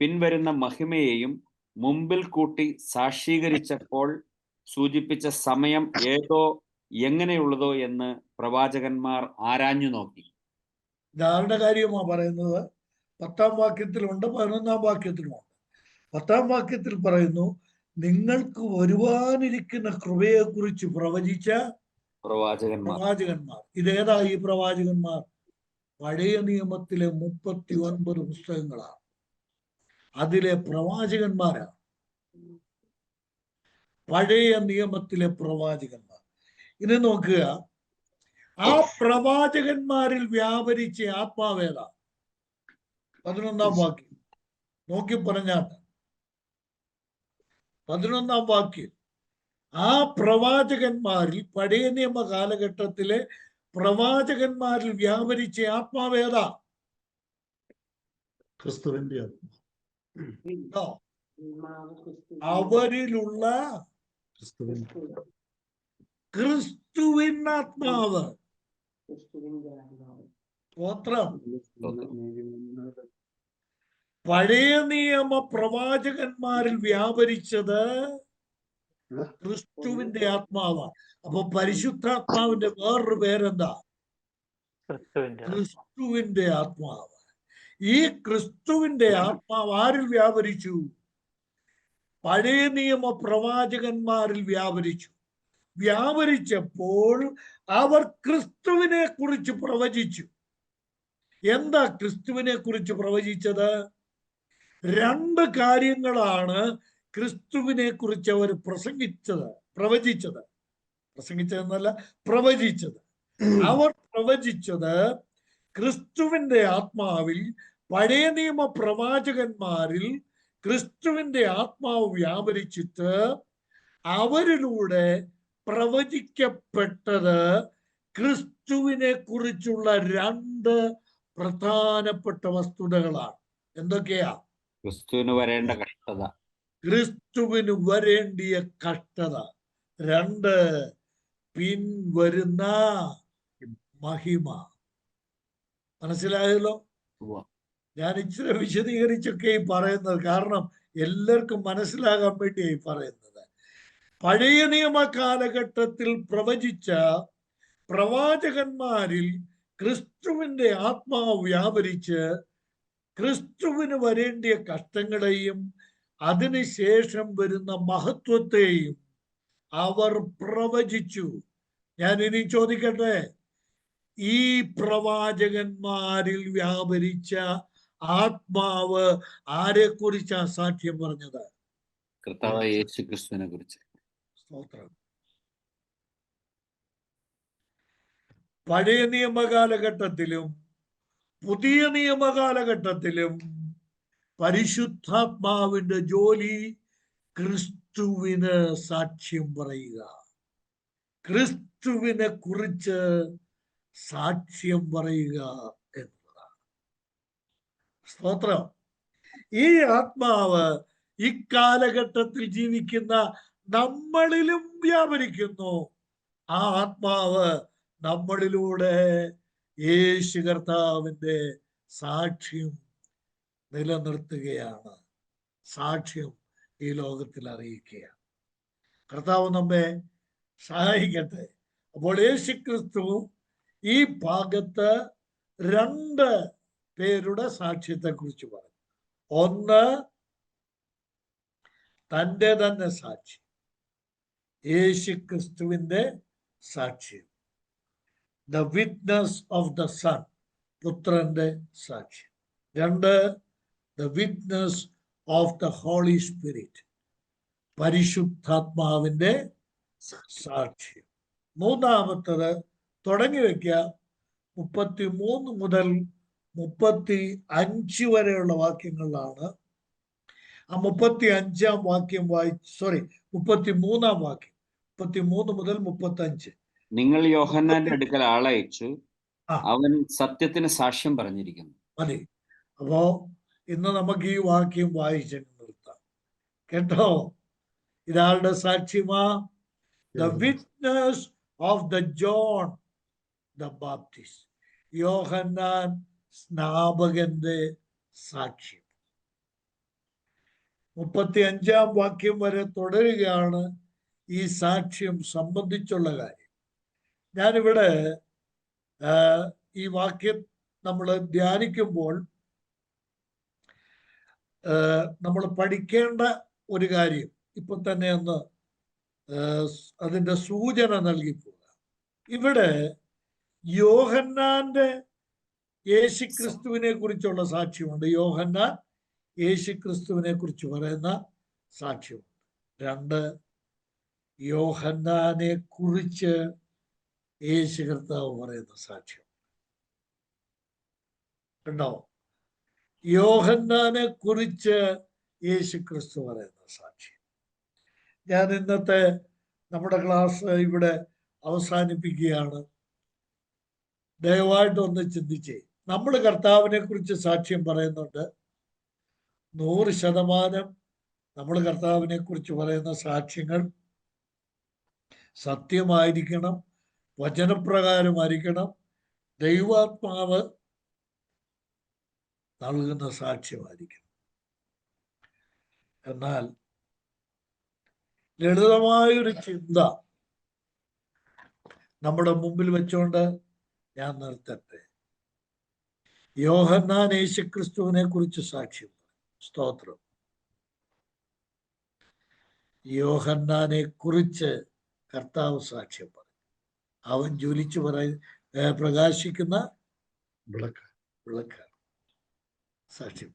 പിൻവരുന്ന മഹിമയെയും മുമ്പിൽ കൂട്ടി സാക്ഷീകരിച്ചപ്പോൾ സൂചിപ്പിച്ച സമയം ഏതോ എങ്ങനെയുള്ളതോ എന്ന് പ്രവാചകന്മാർ ആരാഞ്ഞു നോക്കി. ഇതാരുടെ കാര്യമാണ് പറയുന്നത്? 10-ാം വാക്യത്തിലുണ്ട്, 11-ാം വാക്യത്തിലുമുണ്ട്. 10-ാം വാക്യത്തിൽ പറയുന്നു, നിങ്ങൾക്ക് വരുവാനിരിക്കുന്ന കൃപയെ കുറിച്ച് പ്രവചിച്ച പ്രവാചകന്മാർ. ഇതേതാ ഈ പ്രവാചകന്മാർ? പഴയ നിയമത്തിലെ 39 പുസ്തകങ്ങളാണ്. അതിലെ പ്രവാചകന്മാരാണ് പഴയ നിയമത്തിലെ പ്രവാചകന്മാർ. ഇനി നോക്കുക, ആ പ്രവാചകന്മാരിൽ വ്യാപരിച്ച ആത്മാവേദ? 11-ാം വാക്യം നോക്കി പറഞ്ഞാൽ 11-ാം വാക്യം. ആ പ്രവാചകന്മാരിൽ, പഴയ നിയമ കാലഘട്ടത്തിലെ പ്രവാചകന്മാരിൽ വ്യാപരിച്ച ആത്മാവേദ? ക്രിസ്തുവിന്റെ അവരിലുള്ള ക്രിസ്തുവിൻ ആത്മാവ്. സ്തോത്രം. പഴയ നിയമ പ്രവാചകന്മാരിൽ വ്യാപരിച്ചത് ക്രിസ്തുവിന്റെ ആത്മാവാണ്. അപ്പൊ പരിശുദ്ധാത്മാവിന്റെ വേറൊരു പേരെന്താ? ക്രിസ്തുവിന്റെ ആത്മാവ്. ഈ ക്രിസ്തുവിന്റെ ആത്മാവ് ആരിൽ വ്യാപരിച്ചു? പഴയ നിയമ പ്രവാചകന്മാരിൽ വ്യാപരിച്ചു. വ്യാപരിച്ചപ്പോൾ അവർ ക്രിസ്തുവിനെ കുറിച്ച് പ്രവചിച്ചു. എന്താ ക്രിസ്തുവിനെ കുറിച്ച് പ്രവചിച്ചത്? 2 കാര്യങ്ങളാണ് ക്രിസ്തുവിനെ കുറിച്ച് അവർ പ്രവചിച്ചത്. അവർ പ്രവചിച്ചത് ക്രിസ്തുവിന്റെ ആത്മാവിൽ, പഴയ നിയമ പ്രവാചകന്മാരിൽ ക്രിസ്തുവിന്റെ ആത്മാവ് വ്യാപരിച്ചിട്ട് അവരിലൂടെ പ്രവചിക്കപ്പെട്ടത് ക്രിസ്തുവിനെ കുറിച്ചുള്ള 2 പ്രധാനപ്പെട്ട വസ്തുതകളാണ്. എന്തൊക്കെയാ? ക്രിസ്തുവിന് വരേണ്ട കഷ്ടത, ക്രിസ്തുവിന് വരേണ്ടിയ കഷ്ടത. 2, പിൻവരുന്ന മഹിമ. മനസ്സിലായല്ലോ? ഞാൻ ഇച്ചിരി വിശദീകരിച്ചൊക്കെ ഈ പറയുന്നത്, കാരണം എല്ലാവർക്കും മനസ്സിലാകാൻ വേണ്ടിയായി പറയുന്നത്. പഴയ നിയമ കാലഘട്ടത്തിൽ പ്രവചിച്ച പ്രവാചകന്മാരിൽ ക്രിസ്തുവിന്റെ ആത്മാവ് വ്യാപരിച്ച് ക്രിസ്തുവിന് വരേണ്ടിയ കഷ്ടങ്ങളെയും അതിനുശേഷം വരുന്ന മഹത്വത്തെയും അവർ പ്രവചിച്ചു. ഞാൻ ഇനി ചോദിക്കട്ടെ, ഈ പ്രവാചകന്മാരിൽ വ്യാപരിച്ച ആത്മാവ് ആരെ കുറിച്ചാ സാക്ഷ്യം പറഞ്ഞത്? കർത്താവായ യേശു ക്രിസ്തുവിനെ കുറിച്ച്. സ്തോത്രം. പഴയ നിയമ കാലഘട്ടത്തിലും പുതിയ നിയമ കാലഘട്ടത്തിലും പരിശുദ്ധാത്മാവിന്റെ ജോലി ക്രിസ്തുവിന് സാക്ഷ്യം പറയുക, ക്രിസ്തുവിനെ കുറിച്ച് സാക്ഷ്യം പറയുക എന്നതാണ്. സ്തോത്രം. ഈ ആത്മാവ് ഇക്കാലഘട്ടത്തിൽ ജീവിക്കുന്ന നമ്മളിലും വ്യാപരിക്കുന്നു. ആ ആത്മാവ് നമ്മളിലൂടെ യേശു കർത്താവിന്റെ സാക്ഷ്യം നിലനിർത്തുകയാണ്, സാക്ഷ്യം ഈ ലോകത്തിൽ അറിയിക്കുകയാണ്. കർത്താവ് നമ്മെ സഹായിക്കട്ടെ. അപ്പോൾ യേശുക്രിസ്തു ഈ ഭാഗത്ത് 2 പേരുടെ സാക്ഷ്യത്തെ കുറിച്ച് പറഞ്ഞു. ഒന്ന്, തൻ്റെ തന്നെ സാക്ഷി, യേശുക്രിസ്തുവിന്റെ സാക്ഷ്യം, the witness of the son, പുത്രന്റെ സാക്ഷ്യം. 2, the witness of the holy spirit, പരിശുദ്ധാത്മാവിന്റെ സാക്ഷ്യം. മൂന്നാമത്തത് തുടങ്ങി വെക്കുക 33 മുതൽ 35 വരെയുള്ള വാക്യങ്ങളിലാണ്. ആ 35-ാം വാക്യം 33-ാം വാക്യം, 33 മുതൽ 35. നിങ്ങൾ യോഹന്നാന്റെ അടുക്കൽ ആളയച്ചു, അവൻ സത്യത്തിന് സാക്ഷ്യം പറഞ്ഞിരിക്കുന്നു. മതി. അപ്പോ ഇന്ന് നമുക്ക് ഈ വാക്യം വായിച്ചു നിർത്താം. കേട്ടോ? ഇതാളുടെ സാക്ഷ്യമാ? The witness of the John the Baptist, Yohannan സ്നാപകന്റെ സാക്ഷ്യം. 35-ാം വാക്യം വരെ തുടരുകയാണ് ഈ സാക്ഷ്യം സംബന്ധിച്ചുള്ള കാര്യം. ഞാനിവിടെ ഈ വാക്യം നമ്മൾ ധ്യാനിക്കുമ്പോൾ നമ്മൾ പഠിക്കേണ്ട ഒരു കാര്യം ഇപ്പൊ തന്നെ ഒന്ന് അതിന്റെ സൂചന നൽകി പോവുക. ഇവിടെ യോഹന്നാന്റെ യേശുക്രിസ്തുവിനെ കുറിച്ചുള്ള സാക്ഷ്യമുണ്ട്. യോഹന്നാൻ യേശുക്രിസ്തുവിനെ കുറിച്ച് പറയുന്ന സാക്ഷ്യമുണ്ട്. 2, യോഹന്നാനെ കുറിച്ച് യേശു കർത്താവ് പറയുന്ന സാക്ഷ്യം. കണ്ടോ? യോഹന്നാനെ കുറിച്ച് യേശുക്രിസ്തു പറയുന്ന സാക്ഷ്യം. ഞാൻ ഇന്നത്തെ നമ്മുടെ ക്ലാസ് ഇവിടെ അവസാനിപ്പിക്കുകയാണ്. ദയവായിട്ടൊന്ന് ചിന്തിച്ചേ. നമ്മൾ കർത്താവിനെ കുറിച്ച് സാക്ഷ്യം പറയുന്നുണ്ട്. 100% നമ്മൾ കർത്താവിനെ കുറിച്ച് പറയുന്ന സാക്ഷ്യങ്ങൾ സത്യമായിരിക്കണം, വചനപ്രകാരമായിരിക്കണം, ദൈവാത്മാവ് നൽകുന്ന സാക്ഷ്യമായിരിക്കണം. എന്നാൽ ലളിതമായൊരു ചിന്ത നമ്മുടെ മുമ്പിൽ വെച്ചുകൊണ്ട് ഞാൻ നിർത്തട്ടെ. യോഹന്നാൻ യേശുക്രിസ്തുവിനെ കുറിച്ച് സാക്ഷ്യം. സ്തോത്രം. യോഹന്നാനെ കുറിച്ച് കർത്താവ് സാക്ഷ്യം പറയും. അവൻ ജ്വലിച്ചു പ്രകാശിക്കുന്ന വിളക്കാണ്. സാക്ഷ്യം.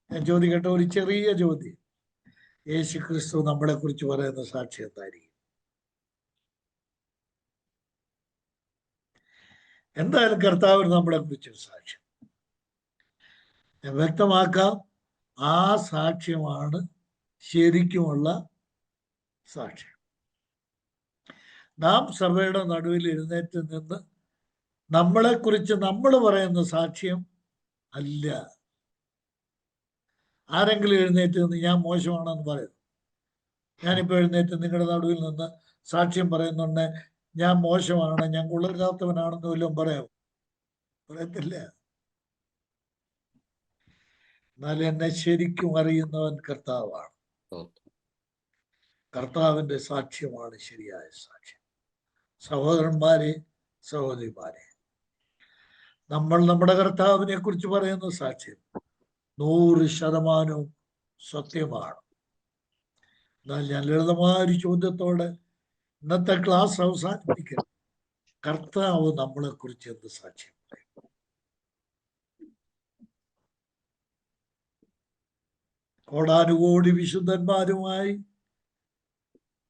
ഞാൻ ചോദിക്കട്ടെ, ഒരു ചെറിയ ചോദ്യം. യേശുക്രിസ്തു നമ്മളെ കുറിച്ച് പറയുന്ന സാക്ഷ്യം എന്തായിരിക്കും? എന്തായാലും കർത്താവിന് നമ്മളെ കുറിച്ചൊരു സാക്ഷ്യം. ഞാൻ വ്യക്തമാക്കാം, ആ സാക്ഷ്യമാണ് ശരിക്കുമുള്ള സാക്ഷ്യം. നാം സഭയുടെ നടുവിൽ എഴുന്നേറ്റ് നിന്ന് നമ്മളെ കുറിച്ച് നമ്മൾ പറയുന്ന സാക്ഷ്യം അല്ല. ആരെങ്കിലും എഴുന്നേറ്റ് നിന്ന് ഞാൻ മോശമാണെന്ന് പറയുന്നു. ഞാനിപ്പോൾ എഴുന്നേറ്റ് നിങ്ങളുടെ നടുവിൽ നിന്ന് സാക്ഷ്യം പറയുന്നുണ്ട്, ഞാൻ മോശമാണ്, ഞാൻ കൊള്ളരുതാത്തവനാണെന്ന് വല്ലതും പറയാം? പറയത്തില്ല. എന്നാൽ എന്നെ ശരിക്കും അറിയുന്നവൻ കർത്താവാണ്. കർത്താവിന്റെ സാക്ഷ്യമാണ് ശരിയായ സാക്ഷ്യം. സഹോദരന്മാരെ, സഹോദരിമാരെ, നമ്മൾ നമ്മുടെ കർത്താവിനെ കുറിച്ച് പറയുന്ന സാക്ഷ്യം 100% സത്യമാണ്. എന്നാൽ ഞാൻ ലളിതമായ ഒരു ചോദ്യത്തോടെ ഇന്നത്തെ ക്ലാസ് അവസാനിപ്പിക്കണം. കർത്താവ് നമ്മളെ കുറിച്ച് എന്ത് സാക്ഷ്യം പറയും? കോടാനുകോടി വിശുദ്ധന്മാരുമായി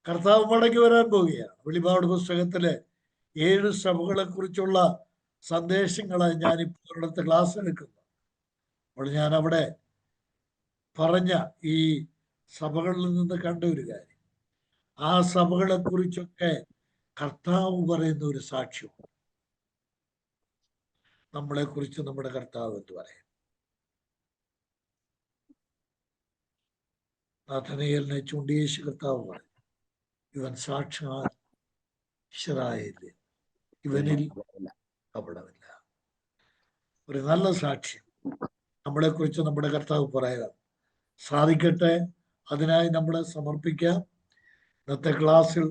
കർത്താവ് മടങ്ങി വരാൻ പോവുകയാണ്. വെളിപാട് പുസ്തകത്തിലെ 7 സഭകളെ കുറിച്ചുള്ള സന്ദേശങ്ങളായി ഞാനിപ്പോൾ ഇവിടുത്തെ ക്ലാസ് എടുക്കുന്നു. അപ്പോൾ ഞാൻ അവിടെ പറഞ്ഞ ഈ സഭകളിൽ നിന്ന് കണ്ട ഒരു കാര്യം, ആ സഭകളെ കുറിച്ചൊക്കെ കർത്താവ് പറയുന്ന ഒരു സാക്ഷ്യമുണ്ട്. നമ്മളെ കുറിച്ച് നമ്മുടെ കർത്താവ് എന്ന് പറയും. നാഥനയേലിനെ ചൂണ്ടി യേശു കർത്താവ് പറയും, ഇവൻ സാക്ഷാൽ ഇസ്രായേൽ, ഇവനിൽ കപടമില്ല. ഒരു നല്ല സാക്ഷ്യം നമ്മളെ കുറിച്ച് നമ്മുടെ കർത്താവ് പറയാം. സാധിക്കട്ടെ. അതിനായി നമ്മളെ സമർപ്പിക്കാം. ഇന്നത്തെ ക്ലാസ്സിൽ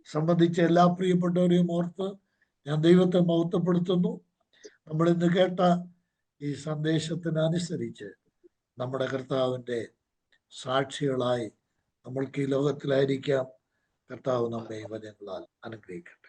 സംബന്ധിച്ച എല്ലാ പ്രിയപ്പെട്ടവരെയും ഓർത്ത് ഞാൻ ദൈവത്തെ മഹത്വപ്പെടുത്തുന്നു. നമ്മൾ ഇന്ന് കേട്ട ഈ സന്ദേശത്തിനനുസരിച്ച് നമ്മുടെ കർത്താവിൻ്റെ സാക്ഷികളായി നമ്മൾക്ക് ഈ ലോകത്തിലായിരിക്കാം. കർത്താവ് നമ്മെ വചനങ്ങളാൽ അനുഗ്രഹിക്കട്ടെ.